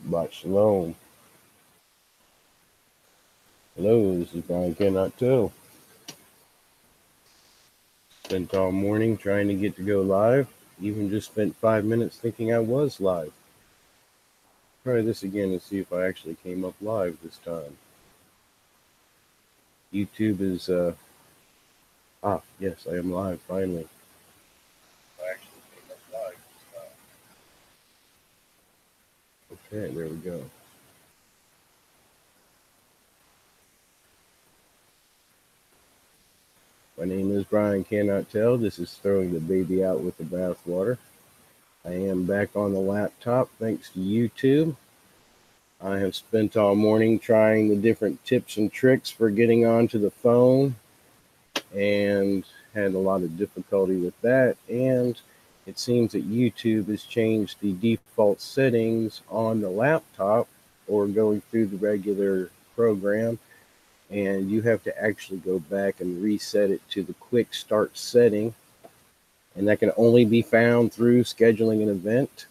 Shabbat Shalom. Hello, this is Brian Cannot Tell. Spent all morning trying to get to go live. Even just spent 5 minutes thinking I was live. Try this again and see if I actually came up live this time. YouTube is, yes, I am live finally. I actually came up live this time. Okay, there we go. My name is Brian Cannot Tell. This is throwing the baby out with the bathwater. I am back on the laptop thanks to YouTube. I have spent all morning trying the different tips and tricks for getting onto the phone and had a lot of difficulty with that. And it seems that YouTube has changed the default settings on the laptop or going through the regular program. And you have to actually go back and reset it to the quick start setting. And that can only be found through scheduling an event.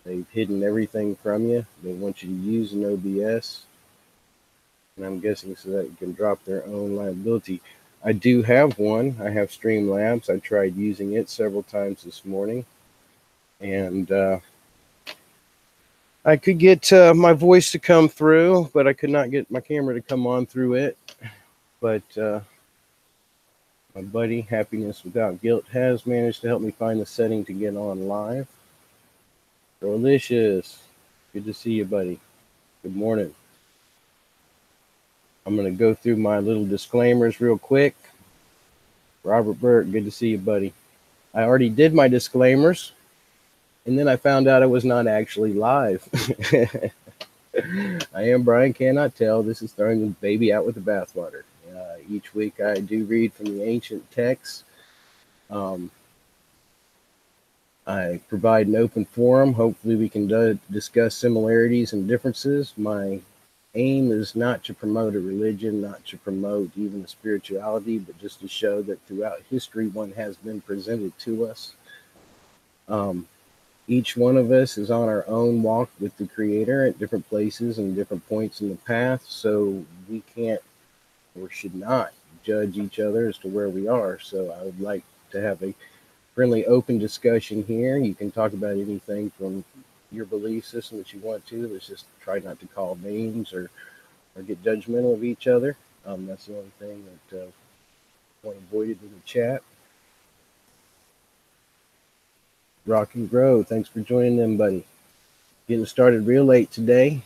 They've hidden everything from you. They want you to use an OBS. And I'm guessing so that you can drop their own liability. I do have one. I have Streamlabs. I tried using it several times this morning. And I could get my voice to come through, but I could not get my camera to come on through it. But my buddy, Happiness Without Guilt, has managed to help me find the setting to get on live. Delicious. Good to see you, buddy. Good morning. I'm going to go through my little disclaimers real quick. Robert Burke, good to see you, buddy. I already did my disclaimers, and then I found out I was not actually live. I am Brian Cannot Tell. This is throwing the baby out with the bathwater. Each week I do read from the ancient texts. I provide an open forum. Hopefully we can discuss similarities and differences. My aim is not to promote a religion, not to promote even a spirituality, but just to show that throughout history one has been presented to us. Each one of us is on our own walk with the Creator at different places and different points in the path, so we can't or should not judge each other as to where we are. So I would like to have a friendly, open discussion here. You can talk about anything from your belief system that you want to. Let's just try not to call names or get judgmental of each other. That's the only thing that I want avoided in the chat. Rock and Grow, thanks for joining them, buddy. Getting started real late today.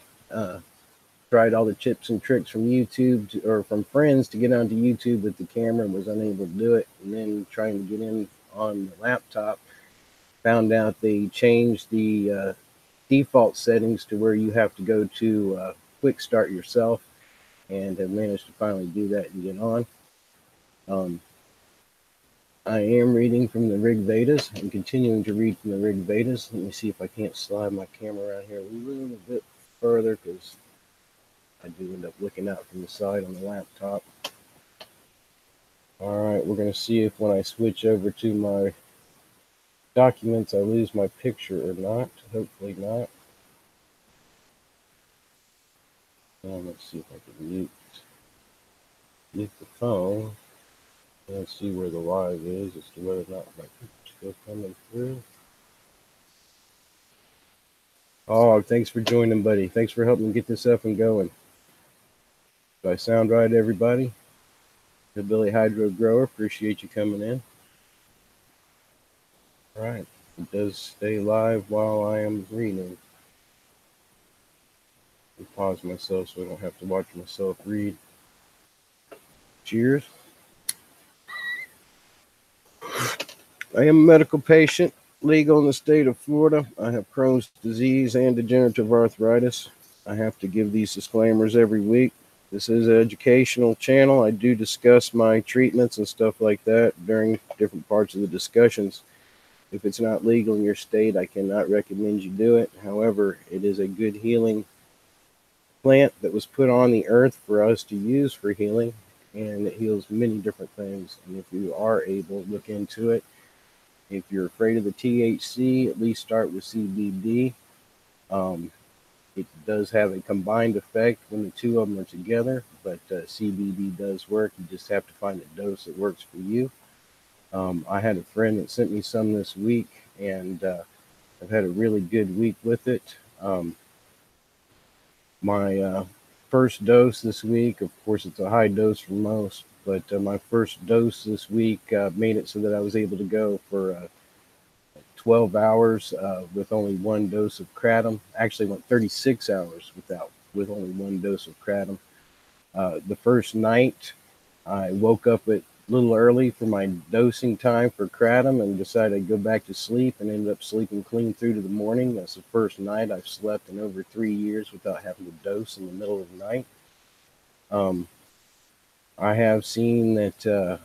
Tried all the tips and tricks from YouTube or from friends to get onto YouTube with the camera and was unable to do it. And then trying to get in on the laptop, found out they changed the default settings to where you have to go to quick start yourself, and have managed to finally do that and get on. I am reading from the vedas. I'm continuing to read from the vedas. Let me see if I can't slide my camera around here a little bit further, because I do end up looking out from the side on the laptop. All right, we're going to see if when I switch over to my documents I lose my picture or not. Hopefully not. Let's see if I can mute the phone. Let's see where the live is as to whether or not my picture's still coming through. Oh, thanks for joining, buddy. Thanks for helping get this up and going. Do I sound right, everybody? The Billy Hydro Grower, appreciate you coming in. All right, it does stay live while I am reading. I'll pause myself so I don't have to watch myself read. Cheers. I am a medical patient, legal in the state of Florida. I have Crohn's disease and degenerative arthritis. I have to give these disclaimers every week. This is an educational channel. I do discuss my treatments and stuff like that during different parts of the discussions. If it's not legal in your state, I cannot recommend you do it. However, it is a good healing plant that was put on the earth for us to use for healing, and it heals many different things. And if you are able, look into it. If you're afraid of the THC, at least start with CBD. It does have a combined effect when the two of them are together, but CBD does work. You just have to find a dose that works for you. I had a friend that sent me some this week, and I've had a really good week with it. My first dose this week, of course, it's a high dose for most, but my first dose this week made it so that I was able to go for 12 hours with only one dose of kratom. Actually, went 36 hours with only one dose of kratom. The first night, I woke up a little early for my dosing time for kratom and decided I'd go back to sleep, and ended up sleeping clean through to the morning. That's the first night I've slept in over 3 years without having to dose in the middle of the night. Um, I have seen that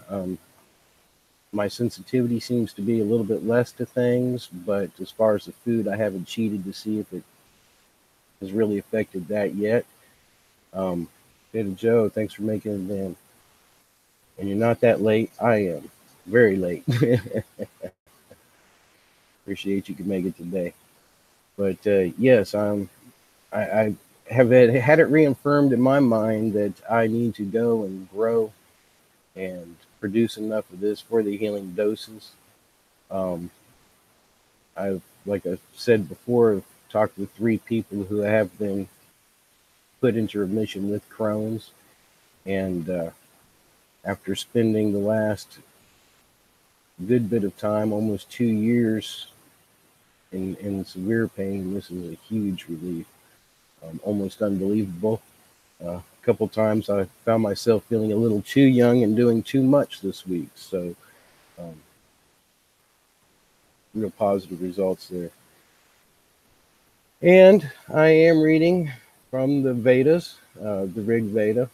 my sensitivity seems to be a little bit less to things, but as far as the food, I haven't cheated to see if it has really affected that yet. Beta Joe, thanks for making it in. And you're not that late. I am very late. Appreciate you could make it today. But yes, I have had it reaffirmed in my mind that I need to go and grow and produce enough of this for the healing doses. Um, I've, like I said before, I've talked with 3 people who have been put into remission with Crohn's, and after spending the last good bit of time, almost 2 years, in severe pain, this is a huge relief. Almost unbelievable. A couple times I found myself feeling a little too young and doing too much this week. So, um, real positive results there. And I am reading from the Vedas, the Rig Veda,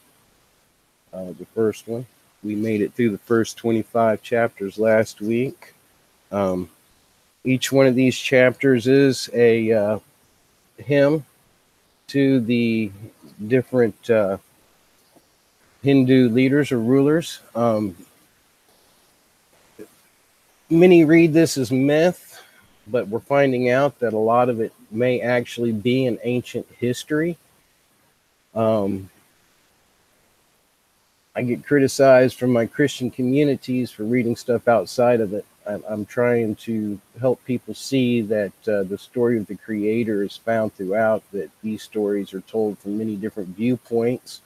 the first one. We made it through the first 25 chapters last week. Each one of these chapters is a hymn to the different Hindu leaders or rulers. Many read this as myth, but we're finding out that a lot of it may actually be an ancient history. I get criticized from my Christian communities for reading stuff outside of it. I'm trying to help people see that the story of the Creator is found throughout, that these stories are told from many different viewpoints.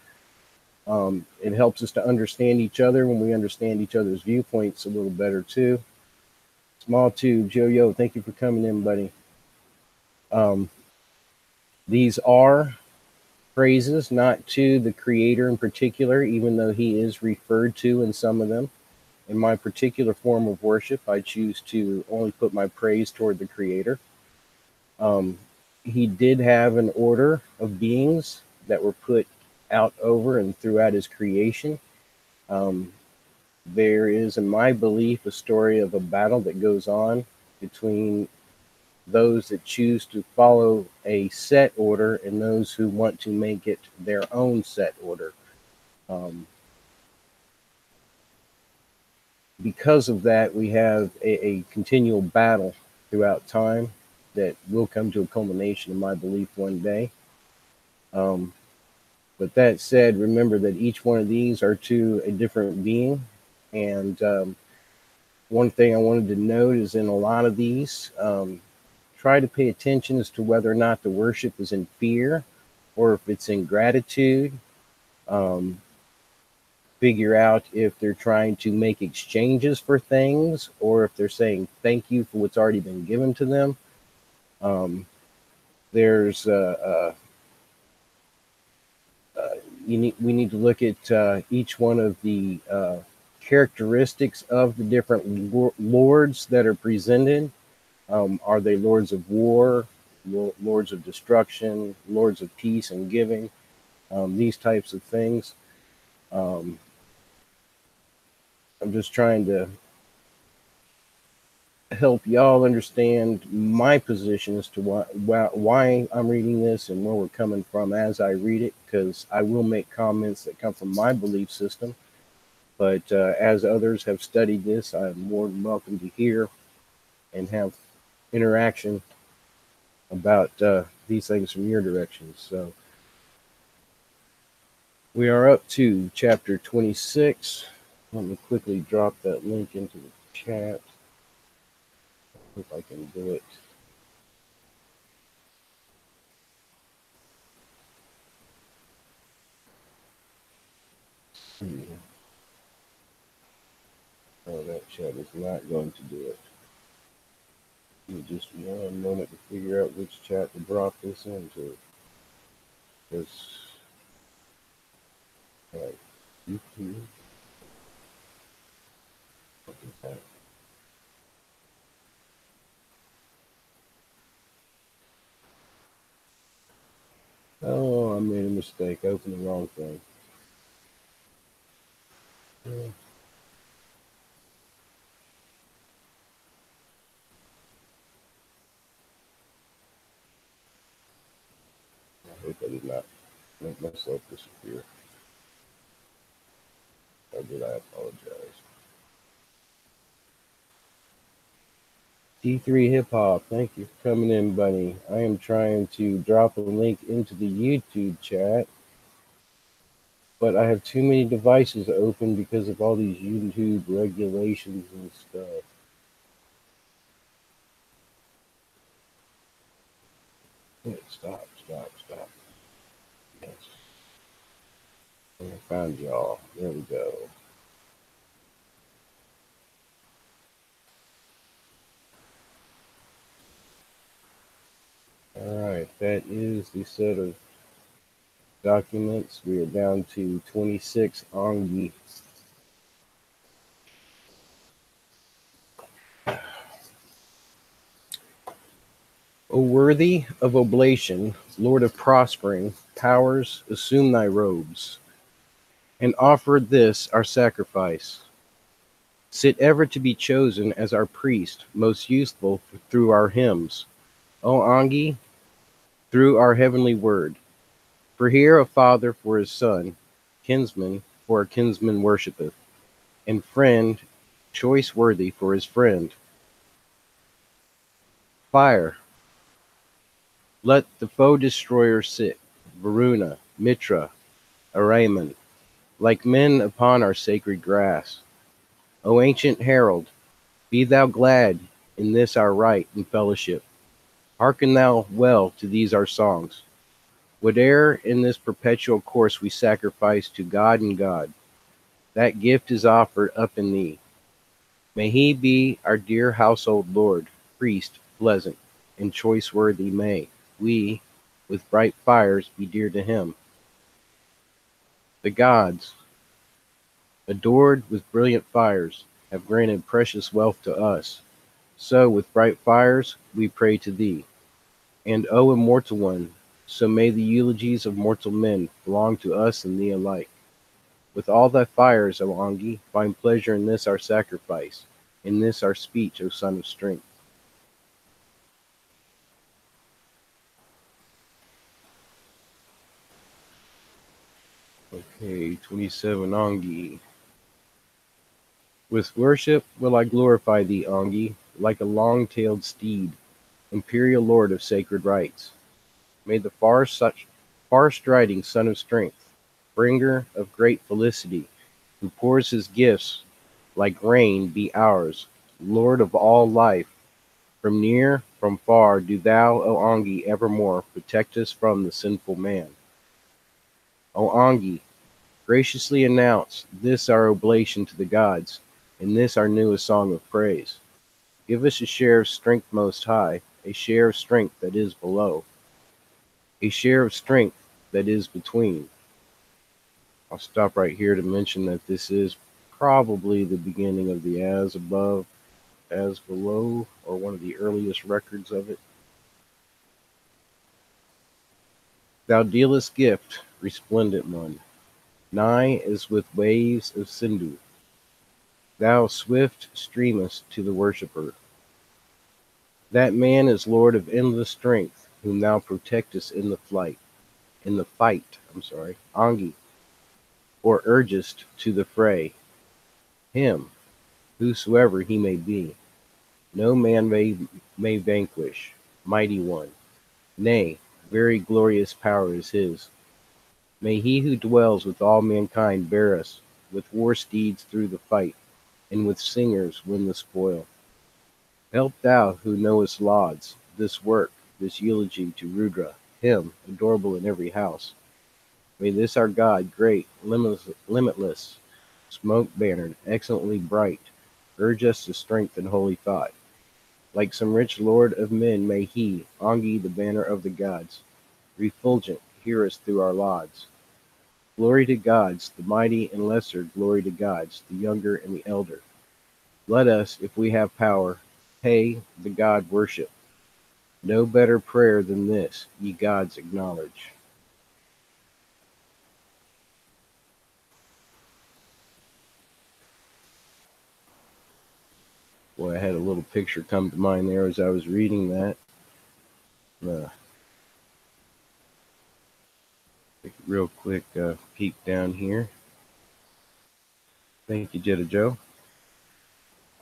It helps us to understand each other when we understand each other's viewpoints a little better too. Small Tube, Yo, thank you for coming in, buddy. These are praises, not to the Creator in particular, even though he is referred to in some of them. In my particular form of worship, I choose to only put my praise toward the Creator. He did have an order of beings that were put out over and throughout his creation. There is, in my belief, a story of a battle that goes on between those that choose to follow a set order and those who want to make it their own set order. Because of that, we have a continual battle throughout time that will come to a culmination, in my belief, one day. But that said, remember that each one of these are to a different being. And one thing I wanted to note is in a lot of these, try to pay attention as to whether or not the worship is in fear or if it's in gratitude. Figure out if they're trying to make exchanges for things or if they're saying thank you for what's already been given to them. There's we need to look at each one of the characteristics of the different lords that are presented. Are they lords of war, lords of destruction, lords of peace and giving? These types of things. I'm just trying to help y'all understand my position as to why I'm reading this and where we're coming from as I read it, because I will make comments that come from my belief system. But as others have studied this, I'm more than welcome to hear and have interaction about these things from your direction. So we are up to chapter 26. Let me quickly drop that link into the chat. If I can do it. Oh, that chat is not going to do it. Give me just one moment to figure out which chat to drop this into. Because, YouTube. Oh, I made a mistake. I opened the wrong thing. I hope I did not make myself disappear. Or did I apologize? D3 Hip Hop, thank you for coming in, buddy. I am trying to drop a link into the YouTube chat, but I have too many devices open because of all these YouTube regulations and stuff. Wait, stop. Yes. I found y'all. There we go. Alright, that is the set of documents. We are down to 26 Angi. O worthy of oblation, Lord of prospering powers, assume thy robes, and offer this our sacrifice. Sit ever to be chosen as our priest, most useful through our hymns. O Angi, through our heavenly word. For here a father for his son, kinsman for a kinsman worshipeth, and friend choice worthy for his friend. Fire, let the foe destroyer sit, Varuna, Mitra, Araman, like men upon our sacred grass. O ancient herald, be thou glad in this our right and fellowship. Hearken thou well to these our songs. Whate'er in this perpetual course we sacrifice to God and God, that gift is offered up in thee. May he be our dear household lord, priest, pleasant, and choice worthy may we, with bright fires, be dear to him. The gods, adored with brilliant fires, have granted precious wealth to us. So with bright fires we pray to thee. And O immortal one, so may the eulogies of mortal men belong to us and thee alike. With all thy fires, O Angi, find pleasure in this our sacrifice, in this our speech, O son of strength. Okay, 27 Angi. With worship will I glorify thee, Angi, like a long-tailed steed, imperial lord of sacred rights. May the far-striding son of strength, bringer of great felicity, who pours his gifts like rain, be ours, Lord of all life. From near, from far, do thou, O Angi, evermore protect us from the sinful man. O Angi, graciously announce this our oblation to the gods, and this our newest song of praise. Give us a share of strength most high, a share of strength that is below, a share of strength that is between. I'll stop right here to mention that this is probably the beginning of the as above, as below, or one of the earliest records of it. Thou dealest gift, resplendent one, nigh as with waves of Sindhu. Thou swift streamest to the worshipper. That man is Lord of endless strength, whom thou protectest in the fight, Angi, or urgest to the fray. Him, whosoever he may be, no man may vanquish, mighty one. Nay, very glorious power is his. May he who dwells with all mankind bear us, with war steeds through the fight, and with singers win the spoil. Help thou who knowest lauds, this work, this eulogy to Rudra, him, adorable in every house. May this our God, great, limitless, smoke-bannered, excellently bright, urge us to strength and holy thought. Like some rich lord of men may he, Angi, the banner of the gods, refulgent, hear us through our lauds. Glory to gods, the mighty and lesser, glory to gods, the younger and the elder. Let us, if we have power, pay the God worship. No better prayer than this, ye gods acknowledge. Boy, I had a little picture come to mind there as I was reading that. Take a real quick peek down here. Thank you, Jetta Joe.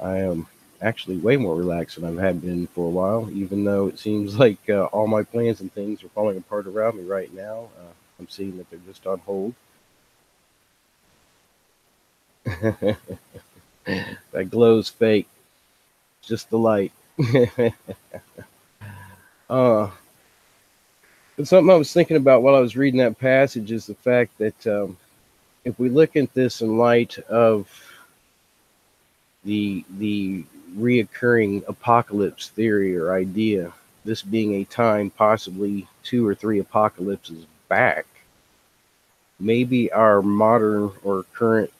I am actually way more relaxed than I've been for a while, even though it seems like all my plans and things are falling apart around me right now. I'm seeing that they're just on hold. That glow's fake, just the light. uh, but something I was thinking about while I was reading that passage is the fact that if we look at this in light of the reoccurring apocalypse theory or idea, this being a time possibly 2 or 3 apocalypses back, maybe our modern or current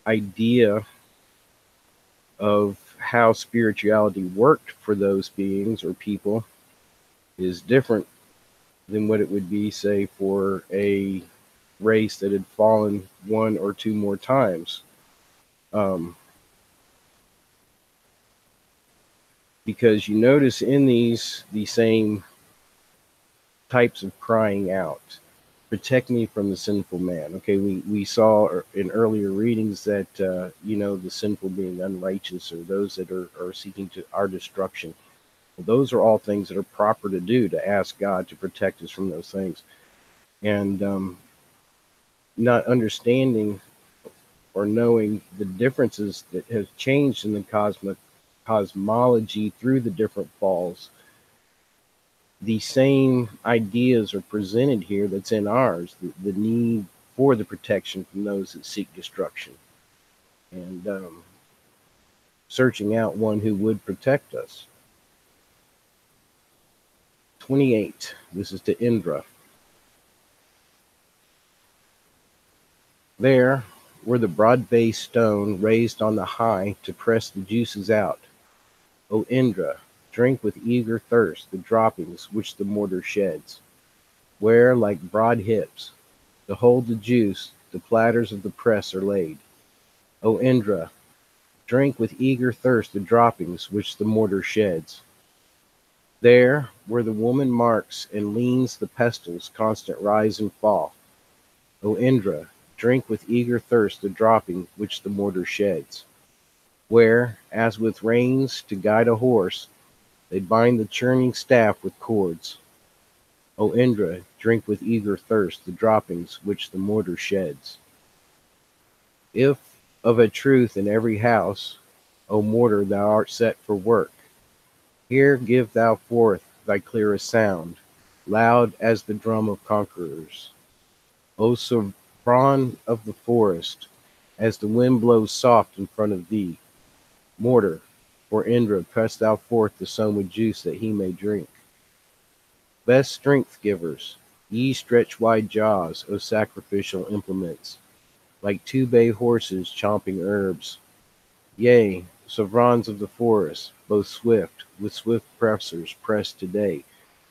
idea of how spirituality worked for those beings or people is different than what it would be, say, for a race that had fallen 1 or 2 more times. Because you notice in the same types of crying out, protect me from the sinful man. Okay, we saw in earlier readings that the sinful being unrighteous or those that are seeking to our destruction. Well, those are all things that are proper to do, to ask God to protect us from those things. And not understanding or knowing the differences that have changed in the cosmology through the different falls, the same ideas are presented here that's in ours, the need for the protection from those that seek destruction, and searching out one who would protect us. 28. This is to Indra. There, were the broad-based stone raised on the high to press the juices out. O Indra, drink with eager thirst the droppings which the mortar sheds, where, like broad hips, to hold the juice, the platters of the press are laid. O Indra, drink with eager thirst the droppings which the mortar sheds. There, where the woman marks and leans the pestle's constant rise and fall. O Indra, drink with eager thirst the dropping which the mortar sheds. Where, as with reins to guide a horse, they bind the churning staff with cords. O Indra, drink with eager thirst the droppings which the mortar sheds. If of a truth in every house, O mortar, thou art set for work, here give thou forth thy clearest sound, loud as the drum of conquerors. O sovereign of the forest, as the wind blows soft in front of thee, mortar, for Indra, press thou forth the soma juice that he may drink. Best strength givers, ye stretch wide jaws, O sacrificial implements, like 2 bay horses chomping herbs. Yea, sovereigns of the forest, both swift, with swift pressers press today,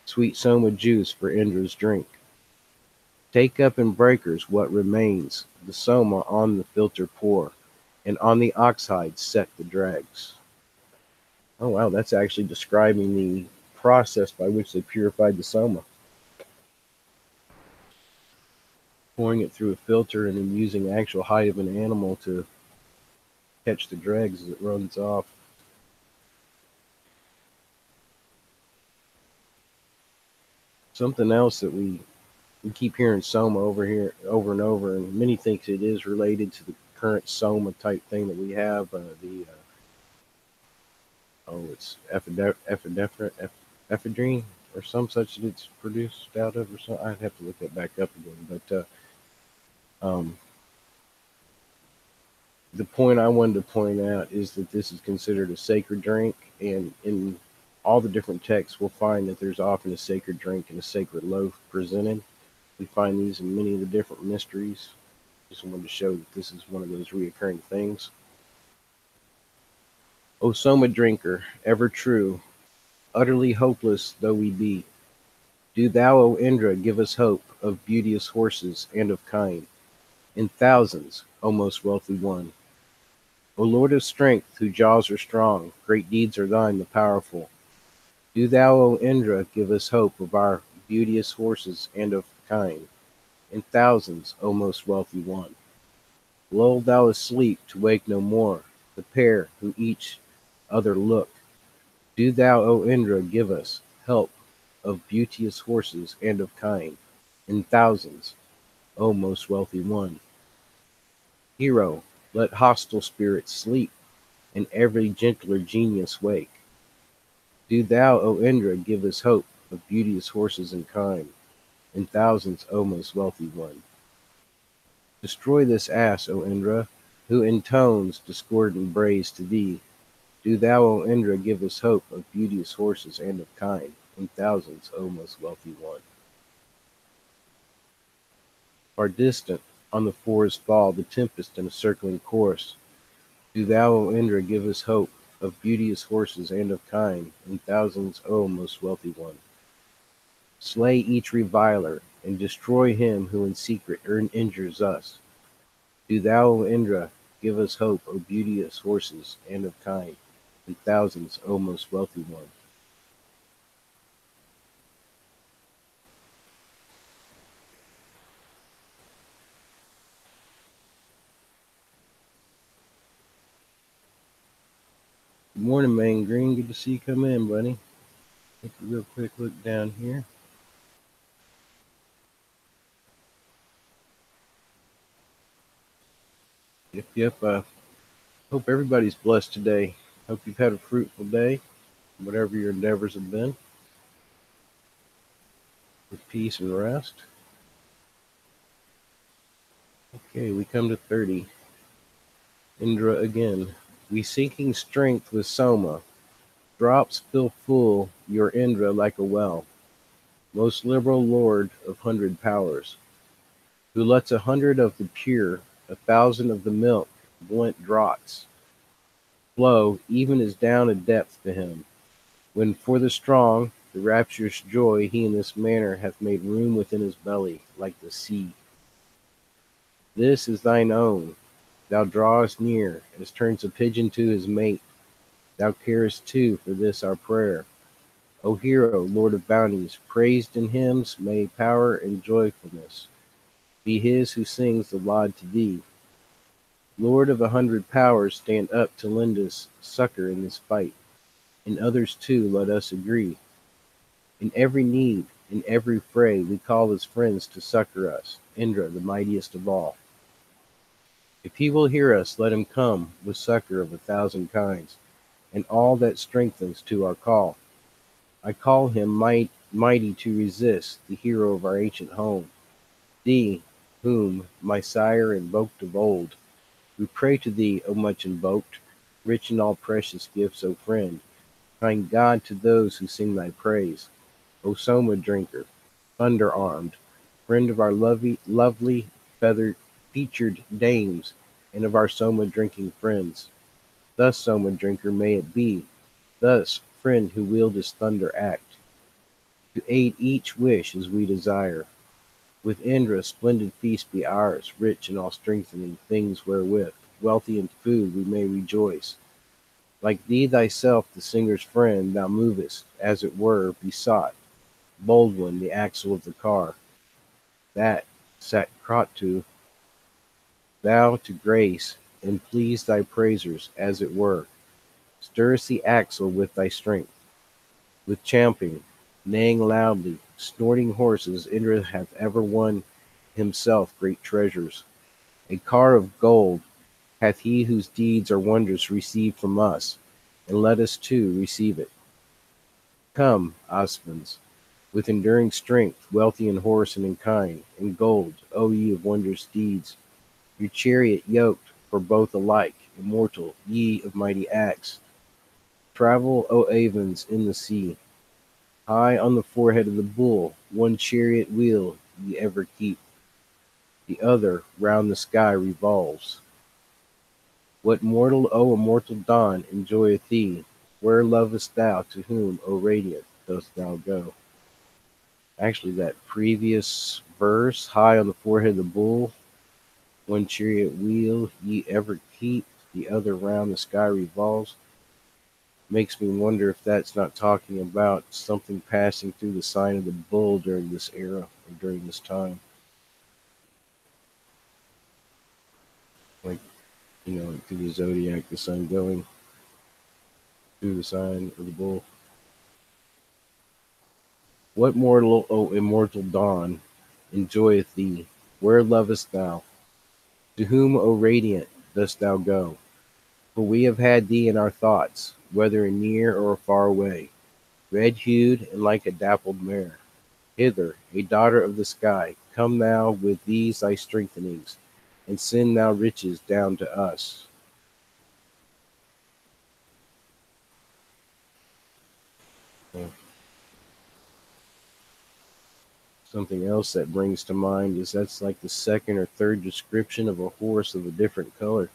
sweet soma juice for Indra's drink. Take up in breakers what remains, the soma on the filter pour, and on the oxhide set the dregs. Oh wow, that's actually describing the process by which they purified the soma. Pouring it through a filter and then using the actual hide of an animal to catch the dregs as it runs off. Something else that we keep hearing soma over here over and over, and many think it is related to the current soma type thing that we have. It's ephedrine or some such that it's produced out of, or something. I'd have to look that back up again. But um, the point I wanted to point out is that this is considered a sacred drink, and in all the different texts, we'll find that there's often a sacred drink and a sacred loaf presented. We find these in many of the different mysteries. Just wanted to show that this is one of those reoccurring things. O Soma drinker, ever true, utterly hopeless though we be, do thou, O Indra, give us hope of beauteous horses and of kine, in thousands, O most wealthy one. O Lord of strength, whose jaws are strong, great deeds are thine, the powerful. Do thou, O Indra, give us hope of our beauteous horses and of kine, in thousands, O most wealthy one. Lull thou asleep to wake no more, the pair who each other look. Do thou, O Indra, give us help of beauteous horses and of kine, in thousands, O most wealthy one. Hero, let hostile spirits sleep, and every gentler genius wake. Do thou, O Indra, give us hope of beauteous horses and kine, in thousands, O most wealthy one. Destroy this ass, O Indra, who intones discordant brays to thee. Do thou, O Indra, give us hope of beauteous horses and of kine, in thousands, O most wealthy one. Far distant, on the forest fall, the tempest in a circling course. Do thou, O Indra, give us hope of beauteous horses and of kine, in thousands, O most wealthy one. Slay each reviler, and destroy him who in secret injures us. Do thou, O Indra, give us hope of beauteous horses and of kine, in thousands, O most wealthy one. Good morning, Man Green. Good to see you come in, buddy. Take a real quick look down here. Yep. Hope everybody's blessed today. Hope you've had a fruitful day, whatever your endeavors have been, with peace and rest. Okay, we come to 30. Indra again. We seeking strength with Soma. Drops fill full your Indra like a well. Most liberal lord of 100 powers, who lets 100 of the pure, 1,000 of the milk, blunt draughts, flow even as down a depth to him. When for the strong, the rapturous joy, he in this manner hath made room within his belly, like the sea. This is thine own. Thou drawest near, as turns a pigeon to his mate. Thou carest too for this our prayer. O hero, Lord of bounties, praised in hymns, may power and joyfulness be his who sings the laud to thee. Lord of 100 powers, stand up to lend us succor in this fight. In others too let us agree. In every need, in every fray, we call as friends to succor us, Indra, the mightiest of all. If he will hear us, let him come with succor of 1,000 kinds, and all that strengthens to our call. I call him mighty to resist, the hero of our ancient home. Thee, whom my sire invoked of old, we pray to thee, O much invoked, rich in all precious gifts, O friend, kind God to those who sing thy praise. O Soma drinker, thunder armed, friend of our lovely feathered featured dames, and of our Soma drinking friends. Thus, Soma drinker, may it be. Thus, friend who wieldest thunder, act, to aid each wish as we desire. With Indra, splendid feast be ours, rich in all strengthening things wherewith, wealthy in food, we may rejoice. Like thee thyself, the singer's friend, thou movest, as it were, besought, bold one, the axle of the car, that sat Kratu, thou to grace, and please thy praisers, as it were. Stirrest the axle with thy strength, with champing, neighing loudly, snorting horses, Indra hath ever won himself great treasures. A car of gold hath he whose deeds are wondrous received from us, and let us too receive it. Come, Ospans, with enduring strength, wealthy in horse and in kind, in gold, O ye of wondrous deeds, your chariot yoked for both alike, immortal, ye of mighty acts. Travel, O Avens, in the sea, high on the forehead of the bull, one chariot wheel ye ever keep, the other round the sky revolves. What mortal, O immortal dawn, enjoyeth thee? Where lovest thou, to whom, O radiant, dost thou go? Actually, that previous verse, high on the forehead of the bull, one chariot wheel ye ever keep, the other round the sky revolves, makes me wonder if that's not talking about something passing through the sign of the bull during this era or during this time. Like, like through the zodiac, the sun going through the sign of the bull. What mortal, O immortal dawn, enjoyeth thee? Where lovest thou? To whom, O radiant, dost thou go? For we have had thee in our thoughts, whether near or far away, red-hued and like a dappled mare. Hither, a daughter of the sky, come thou with these thy strengthenings, and send thou riches down to us. Something else that brings to mind is that's like the second or third description of a horse of a different color,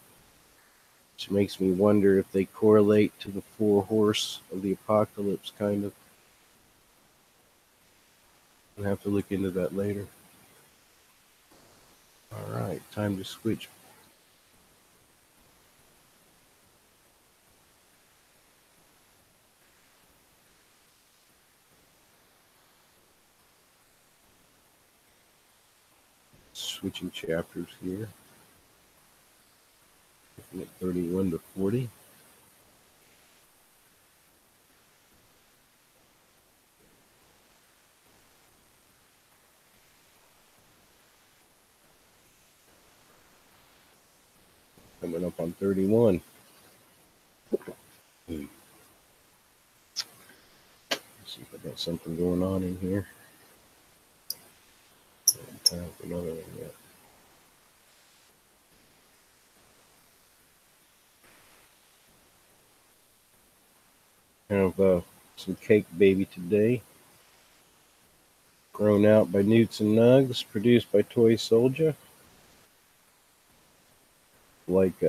which makes me wonder if they correlate to the four horse of the apocalypse, kind of. I'll have to look into that later. All right, time to switch. Switching chapters here. Looking at 31 to 40. Coming up on 31. Let's see if I got something going on in here. Time for another one yet. Have some cake baby today. Grown out by Newts and Nugs, produced by Toy Soldier. Like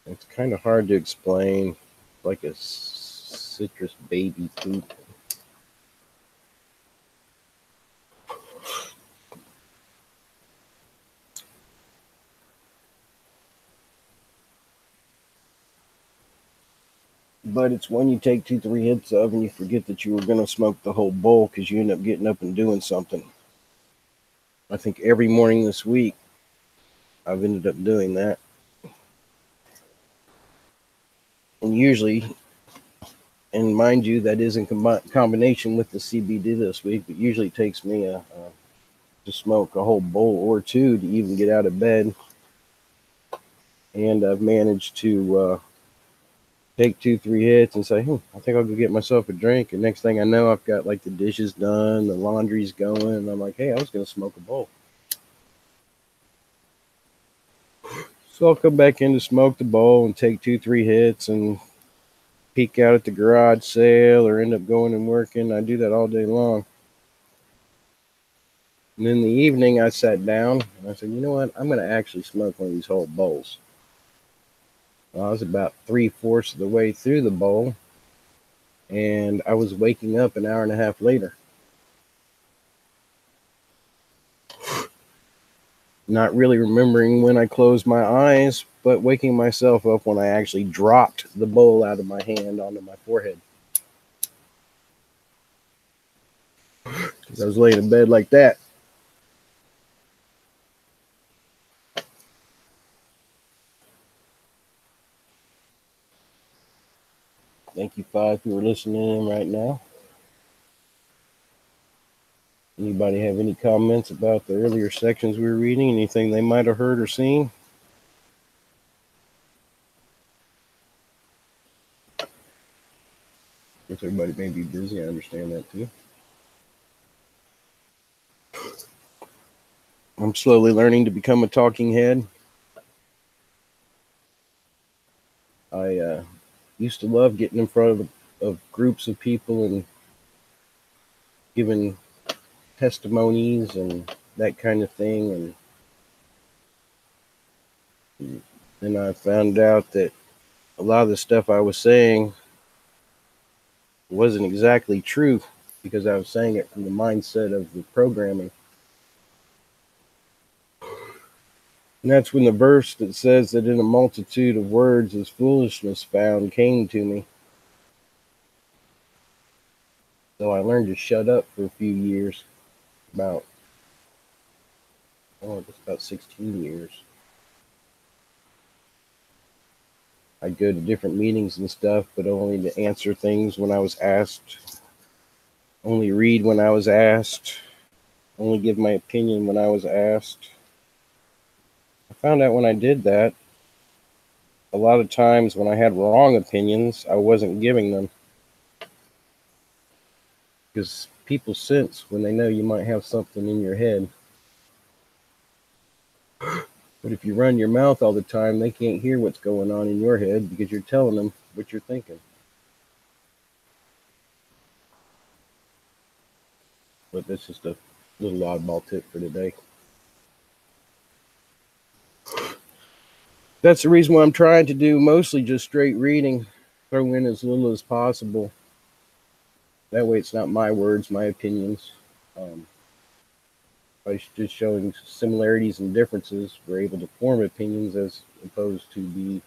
it's kind of hard to explain. Like a citrus baby food. But it's one you take 2-3 hits of and you forget that you were going to smoke the whole bowl because you end up getting up and doing something. I think every morning this week I've ended up doing that. And usually, and mind you, that is in combination with the CBD this week, but usually it takes me to smoke a whole bowl or two to even get out of bed. And I've managed to take 2-3 hits and say, I think I'll go get myself a drink. And next thing I know, I've got like the dishes done, the laundry's going, and I'm like, hey, I was going to smoke a bowl. So I'll come back in to smoke the bowl and take 2-3 hits and peek out at the garage sale or end up going and working. I do that all day long. And in the evening, I sat down and I said, you know what? I'm going to actually smoke one of these whole bowls. Well, I was about 3/4 of the way through the bowl, and I was waking up an hour and a half later. Not really remembering when I closed my eyes, but waking myself up when I actually dropped the bowl out of my hand onto my forehead. Because I was laying in bed like that. Thank you, Five, who are listening in right now. Anybody have any comments about the earlier sections we were reading? Anything they might have heard or seen? If everybody may be busy, I understand that too. I'm slowly learning to become a talking head. I used to love getting in front of groups of people and giving testimonies and that kind of thing. And then I found out that a lot of the stuff I was saying wasn't exactly true because I was saying it from the mindset of the programming. And that's when the verse that says that in a multitude of words is foolishness found came to me. So I learned to shut up for a few years, about 16 years. I'd go to different meetings and stuff, but only to answer things when I was asked, only read when I was asked, only give my opinion when I was asked. I found out when I did that, a lot of times when I had wrong opinions, I wasn't giving them. Because people sense when they know you might have something in your head. But if you run your mouth all the time, they can't hear what's going on in your head because you're telling them what you're thinking. But that's just a little oddball tip for today. That's the reason why I'm trying to do mostly just straight reading, throw in as little as possible. That way it's not my words, my opinions. By just showing similarities and differences, we're able to form opinions as opposed to be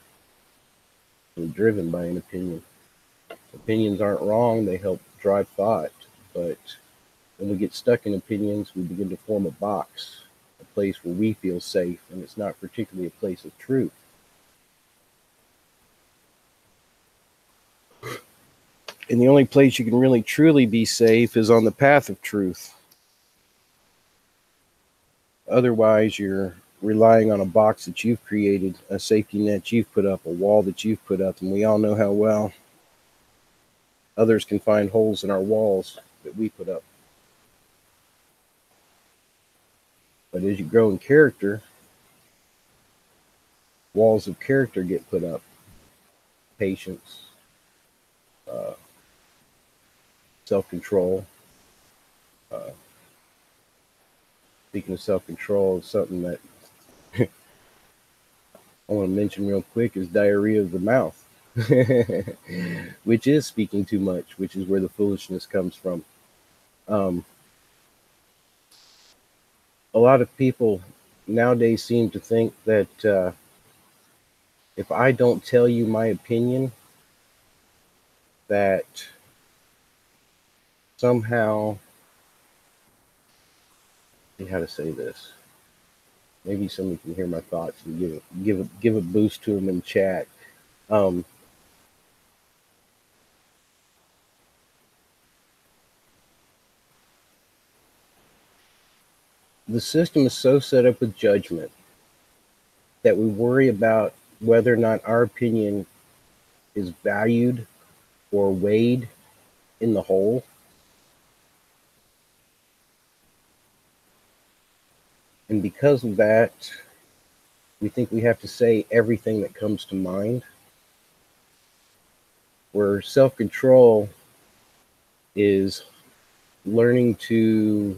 driven by an opinion. Opinions aren't wrong, they help drive thought. But when we get stuck in opinions, we begin to form a box, a place where we feel safe, and it's not particularly a place of truth. And the only place you can really truly be safe is on the path of truth. Otherwise, you're relying on a box that you've created, a safety net you've put up, a wall that you've put up, and we all know how well others can find holes in our walls that we put up. But as you grow in character, walls of character get put up. Patience, uh, self-control. Speaking of self-control, something that I want to mention real quick is diarrhea of the mouth, which is speaking too much, which is where the foolishness comes from. A lot of people nowadays seem to think that if I don't tell you my opinion, that somehow, how to say this? Maybe somebody can hear my thoughts and give a boost to them in chat. Um, the system is so set up with judgment that we worry about whether or not our opinion is valued or weighed in the whole. And because of that, we think we have to say everything that comes to mind. Where self-control is learning to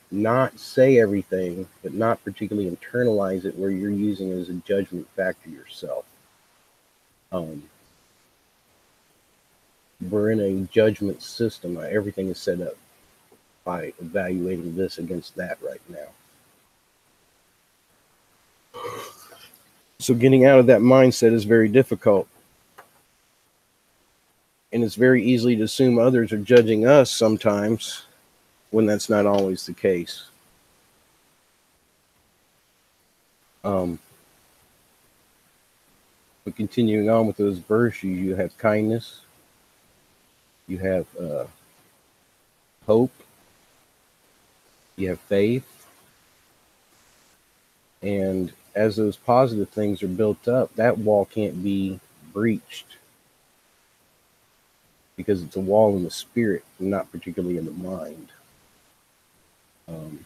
not say everything, but not particularly internalize it where you're using it as a judgment factor yourself. We're in a judgment system. Everything is set up by evaluating this against that right now. So getting out of that mindset is very difficult. And it's very easy to assume others are judging us sometimes when that's not always the case. But continuing on with those verses, you have kindness, you have hope, You have faith, and as those positive things are built up, that wall can't be breached because it's a wall in the spirit, not particularly in the mind. Um,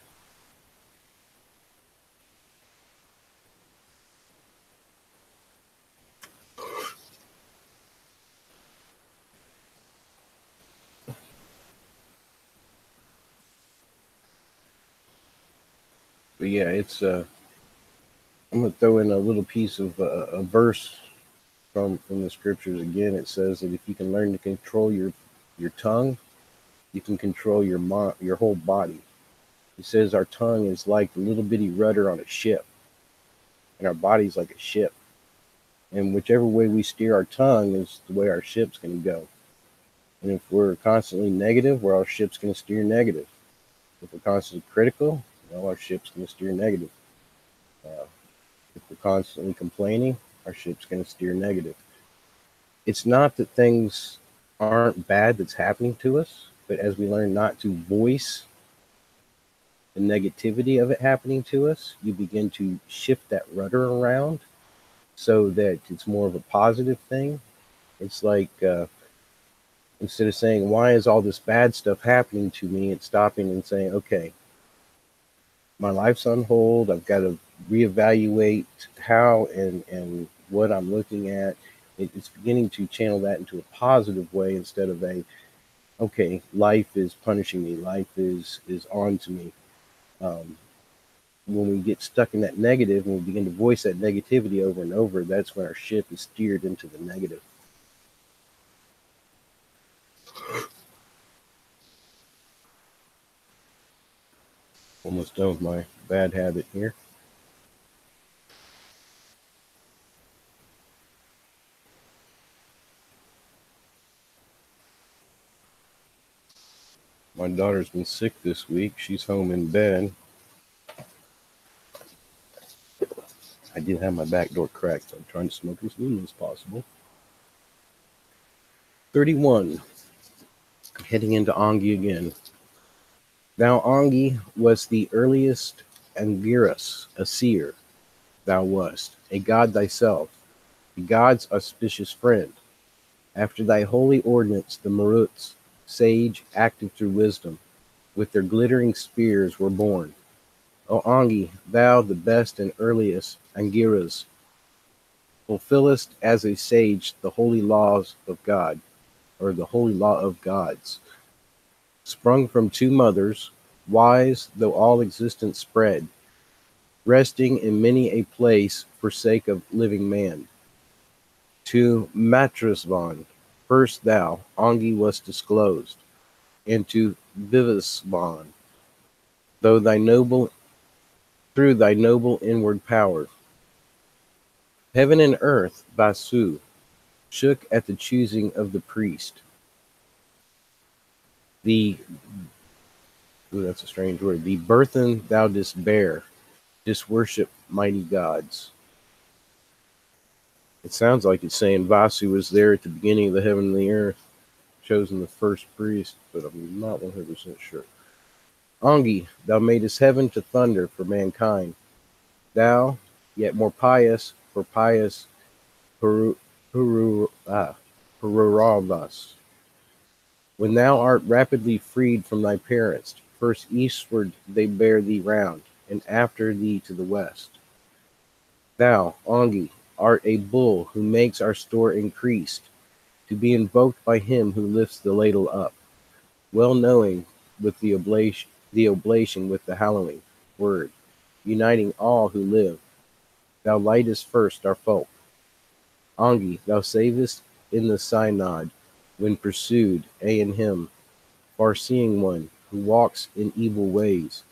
but yeah, it's I'm gonna throw in a little piece of a verse from the scriptures again. It says that if you can learn to control your tongue, you can control your whole body. It says our tongue is like the little bitty rudder on a ship, and our body's like a ship. And whichever way we steer our tongue is the way our ship's going to go. And if we're constantly negative, well, our ship's going to steer negative. If we're constantly critical, well, our ship's going to steer negative. Uh, if we're constantly complaining, our ship's going to steer negative. It's not that things aren't bad that's happening to us, but as we learn not to voice the negativity of it happening to us, you begin to shift that rudder around so that it's more of a positive thing. It's like instead of saying, why is all this bad stuff happening to me? It's stopping and saying, okay, my life's on hold. I've got to reevaluate how and what I'm looking at. It's beginning to channel that into a positive way instead of a, okay, life is punishing me. Life is on to me. Um, when we get stuck in that negative and we begin to voice that negativity over and over, that's when our ship is steered into the negative. Almost done with my bad habit here. My daughter's been sick this week. She's home in bed. I did have my back door cracked, so I'm trying to smoke as little as possible. 31. Heading into Angi again. Thou Angi was the earliest Angiras, a seer. Thou wast a god thyself, the god's auspicious friend. After thy holy ordinance, the Maruts, sage, active through wisdom, with their glittering spears were born. O Angi, thou the best and earliest Angiras, fulfillest as a sage the holy laws of God, or the holy law of gods. Sprung from two mothers, wise though all existence spread, resting in many a place for sake of living man. To Matrasvan, first thou, Angi, was disclosed, and to Vivasvan, though thy noble through thy noble inward power. Heaven and earth, Vasu, shook at the choosing of the priest. The that's a strange word. The burthen thou didst bear, didst worship mighty gods. It sounds like it's saying Vasu was there at the beginning of the heaven and the earth, chosen the first priest, but I'm not 100% sure. Angi, thou madest heaven to thunder for mankind. Thou, yet more pious, for pious Pururavas. When thou art rapidly freed from thy parents, first eastward they bear thee round, and after thee to the west. Thou, Angi, art a bull who makes our store increased, to be invoked by him who lifts the ladle up, well knowing with the oblation with the hallowing word, uniting all who live. Thou lightest first our folk. Angi, thou savest in the synod, when pursued, in him, far-seeing one, who walks in evil ways.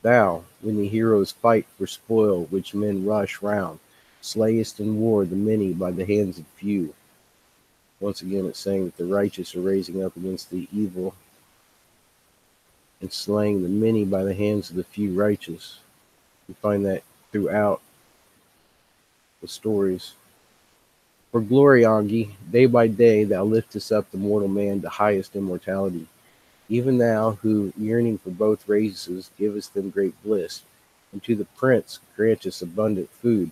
Thou, when the heroes fight for spoil which men rush round, slayest in war the many by the hands of few. Once again, it's saying that the righteous are raising up against the evil and slaying the many by the hands of the few righteous. You find that throughout the stories. For glory, Angi, day by day thou liftest up the mortal man to highest immortality. Even thou, who, yearning for both races, givest them great bliss, and to the prince grantest abundant food.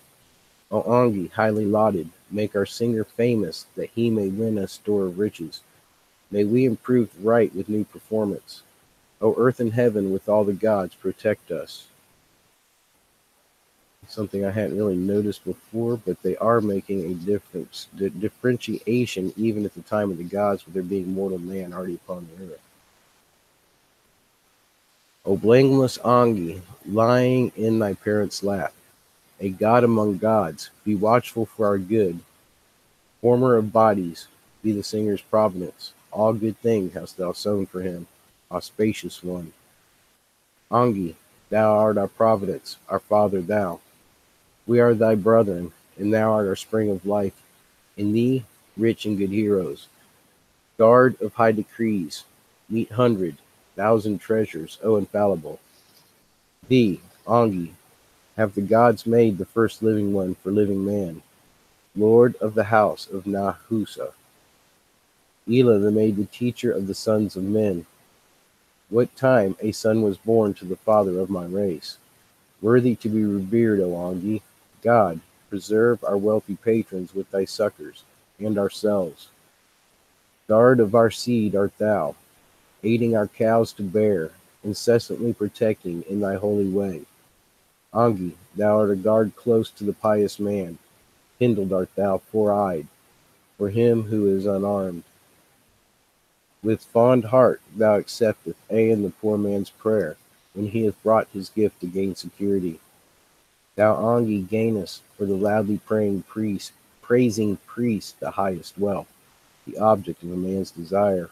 O Angi, highly lauded, make our singer famous, that he may win us store of riches. May we improve the right with new performance. O earth and heaven, with all the gods, protect us. Something I hadn't really noticed before, but they are making a difference, differentiation even at the time of the gods, with there being mortal man already upon the earth. O blameless Angi, lying in thy parents' lap, a god among gods, be watchful for our good. Former of bodies, be the singer's providence. All good things hast thou sown for him, auspicious one. Angi, thou art our providence, our father thou. We are thy brethren, and thou art our spring of life. In thee, rich and good heroes, guard of high decrees, meet 100,000 treasures, O infallible. Thee, Angi, have the gods made the first living one for living man, lord of the house of Nahusa. Ela the made the teacher of the sons of men. What time a son was born to the father of my race, worthy to be revered, O Angi. God, preserve our wealthy patrons with thy succors, and ourselves. Guard of our seed art thou, aiding our cows to bear, incessantly protecting in thy holy way. Angi, thou art a guard close to the pious man, kindled art thou four-eyed, for him who is unarmed. With fond heart thou acceptest e'en the poor man's prayer, when he hath brought his gift to gain security. Thou Angi gainest for the loudly praising priest the highest wealth, the object of a man's desire.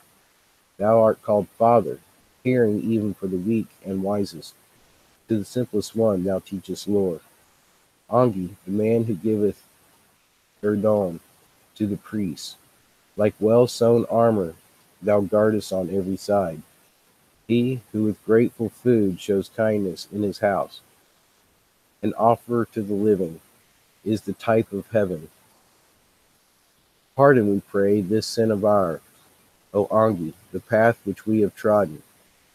Thou art called Father, caring even for the weak and wisest. To the simplest one thou teachest lore. Angi, the man who giveth guerdon to the priests. Like well-sewn armor thou guardest on every side. He who with grateful food shows kindness in his house, an offerer to the living, is the type of heaven. Pardon, we pray, this sin of ours, O Angi, the path which we have trodden,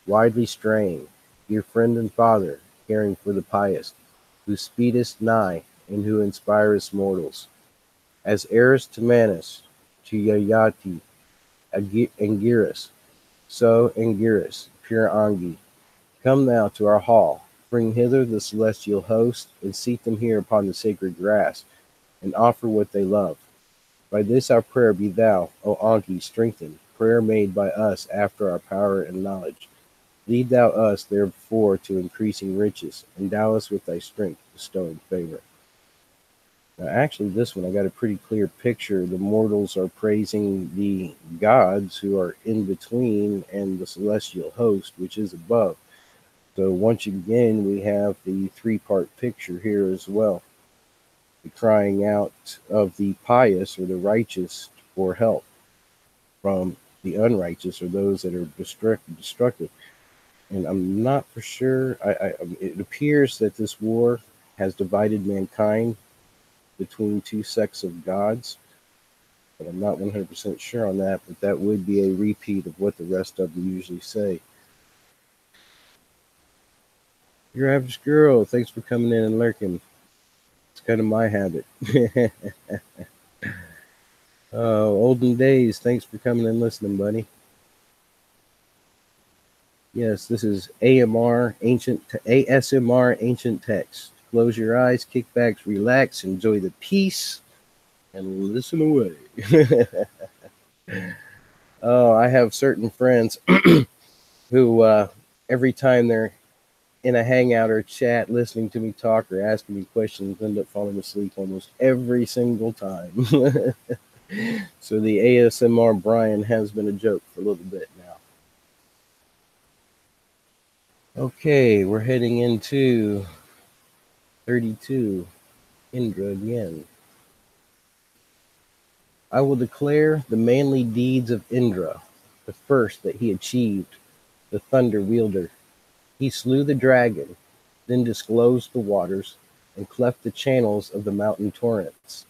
widely straying, dear friend and father, caring for the pious, who speedest nigh, and who inspirest mortals. As heiress to Manus, to Yayati, Angiras, so Angiras, pure Angi, come thou to our hall, bring hither the celestial host, and seat them here upon the sacred grass, and offer what they love. By this our prayer be thou, O Angi, strengthened, prayer made by us after our power and knowledge. Lead thou us therefore to increasing riches, endow us with thy strength, bestowing favor. Now, actually, this one I got a pretty clear picture. The mortals are praising the gods who are in between and the celestial host, which is above. So once again, we have the three-part picture here as well. The crying out of the pious or the righteous for help from the unrighteous or those that are destructive. And I'm not for sure. It appears that this war has divided mankind between two sects of gods, but I'm not 100% sure on that. But that would be a repeat of what the rest of them usually say. Your average girl, thanks for coming in and lurking. It's kind of my habit. Olden days, thanks for coming and listening, buddy. Yes, this is ASMR Ancient Text. Close your eyes, kick back, relax, enjoy the peace, and listen away. Oh, I have certain friends who, every time they're in a hangout or chat, listening to me talk or asking me questions, end up falling asleep almost every single time. So the ASMR Brian has been a joke for a little bit now. Okay, we're heading into 32, Indra again. I will declare the manly deeds of Indra, the first that he achieved, the thunder wielder. He slew the dragon, then disclosed the waters, and cleft the channels of the mountain torrents.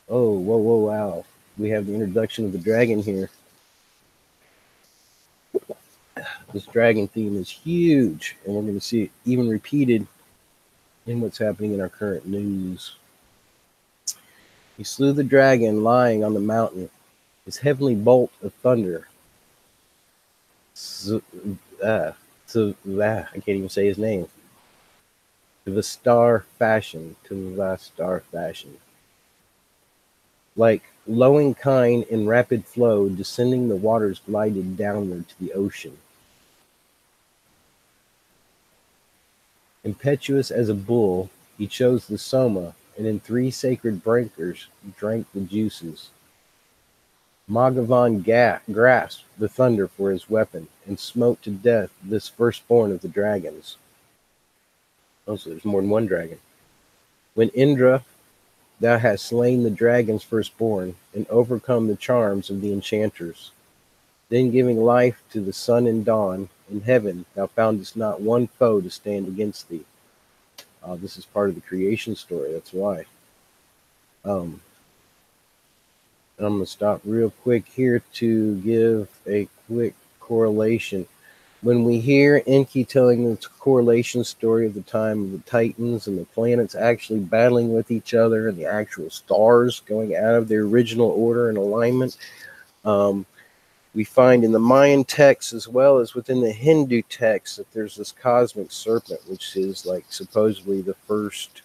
Oh, whoa, wow. We have the introduction of the dragon here. This dragon theme is huge, and we're going to see it even repeated in what's happening in our current news. He slew the dragon lying on the mountain. His heavenly bolt of thunder. I can't even say his name. To the star fashion. Like lowing kine in rapid flow, descending the waters glided downward to the ocean. Impetuous as a bull, he chose the soma, and in 3 sacred breakers drank the juices. Magavan grasped the thunder for his weapon, and smote to death this firstborn of the dragons. Oh, so there's more than one dragon. When Indra, thou hast slain the dragon's firstborn, and overcome the charms of the enchanters, then giving life to the sun and dawn, in heaven thou foundest not one foe to stand against thee. This is part of the creation story, that's why. I'm going to stop real quick here to give a quick correlation. When we hear Enki telling the correlation story of the time of the Titans and the planets actually battling with each other and the actual stars going out of their original order and alignment, we find in the Mayan texts as well as within the Hindu texts that there's this cosmic serpent, which is like supposedly the first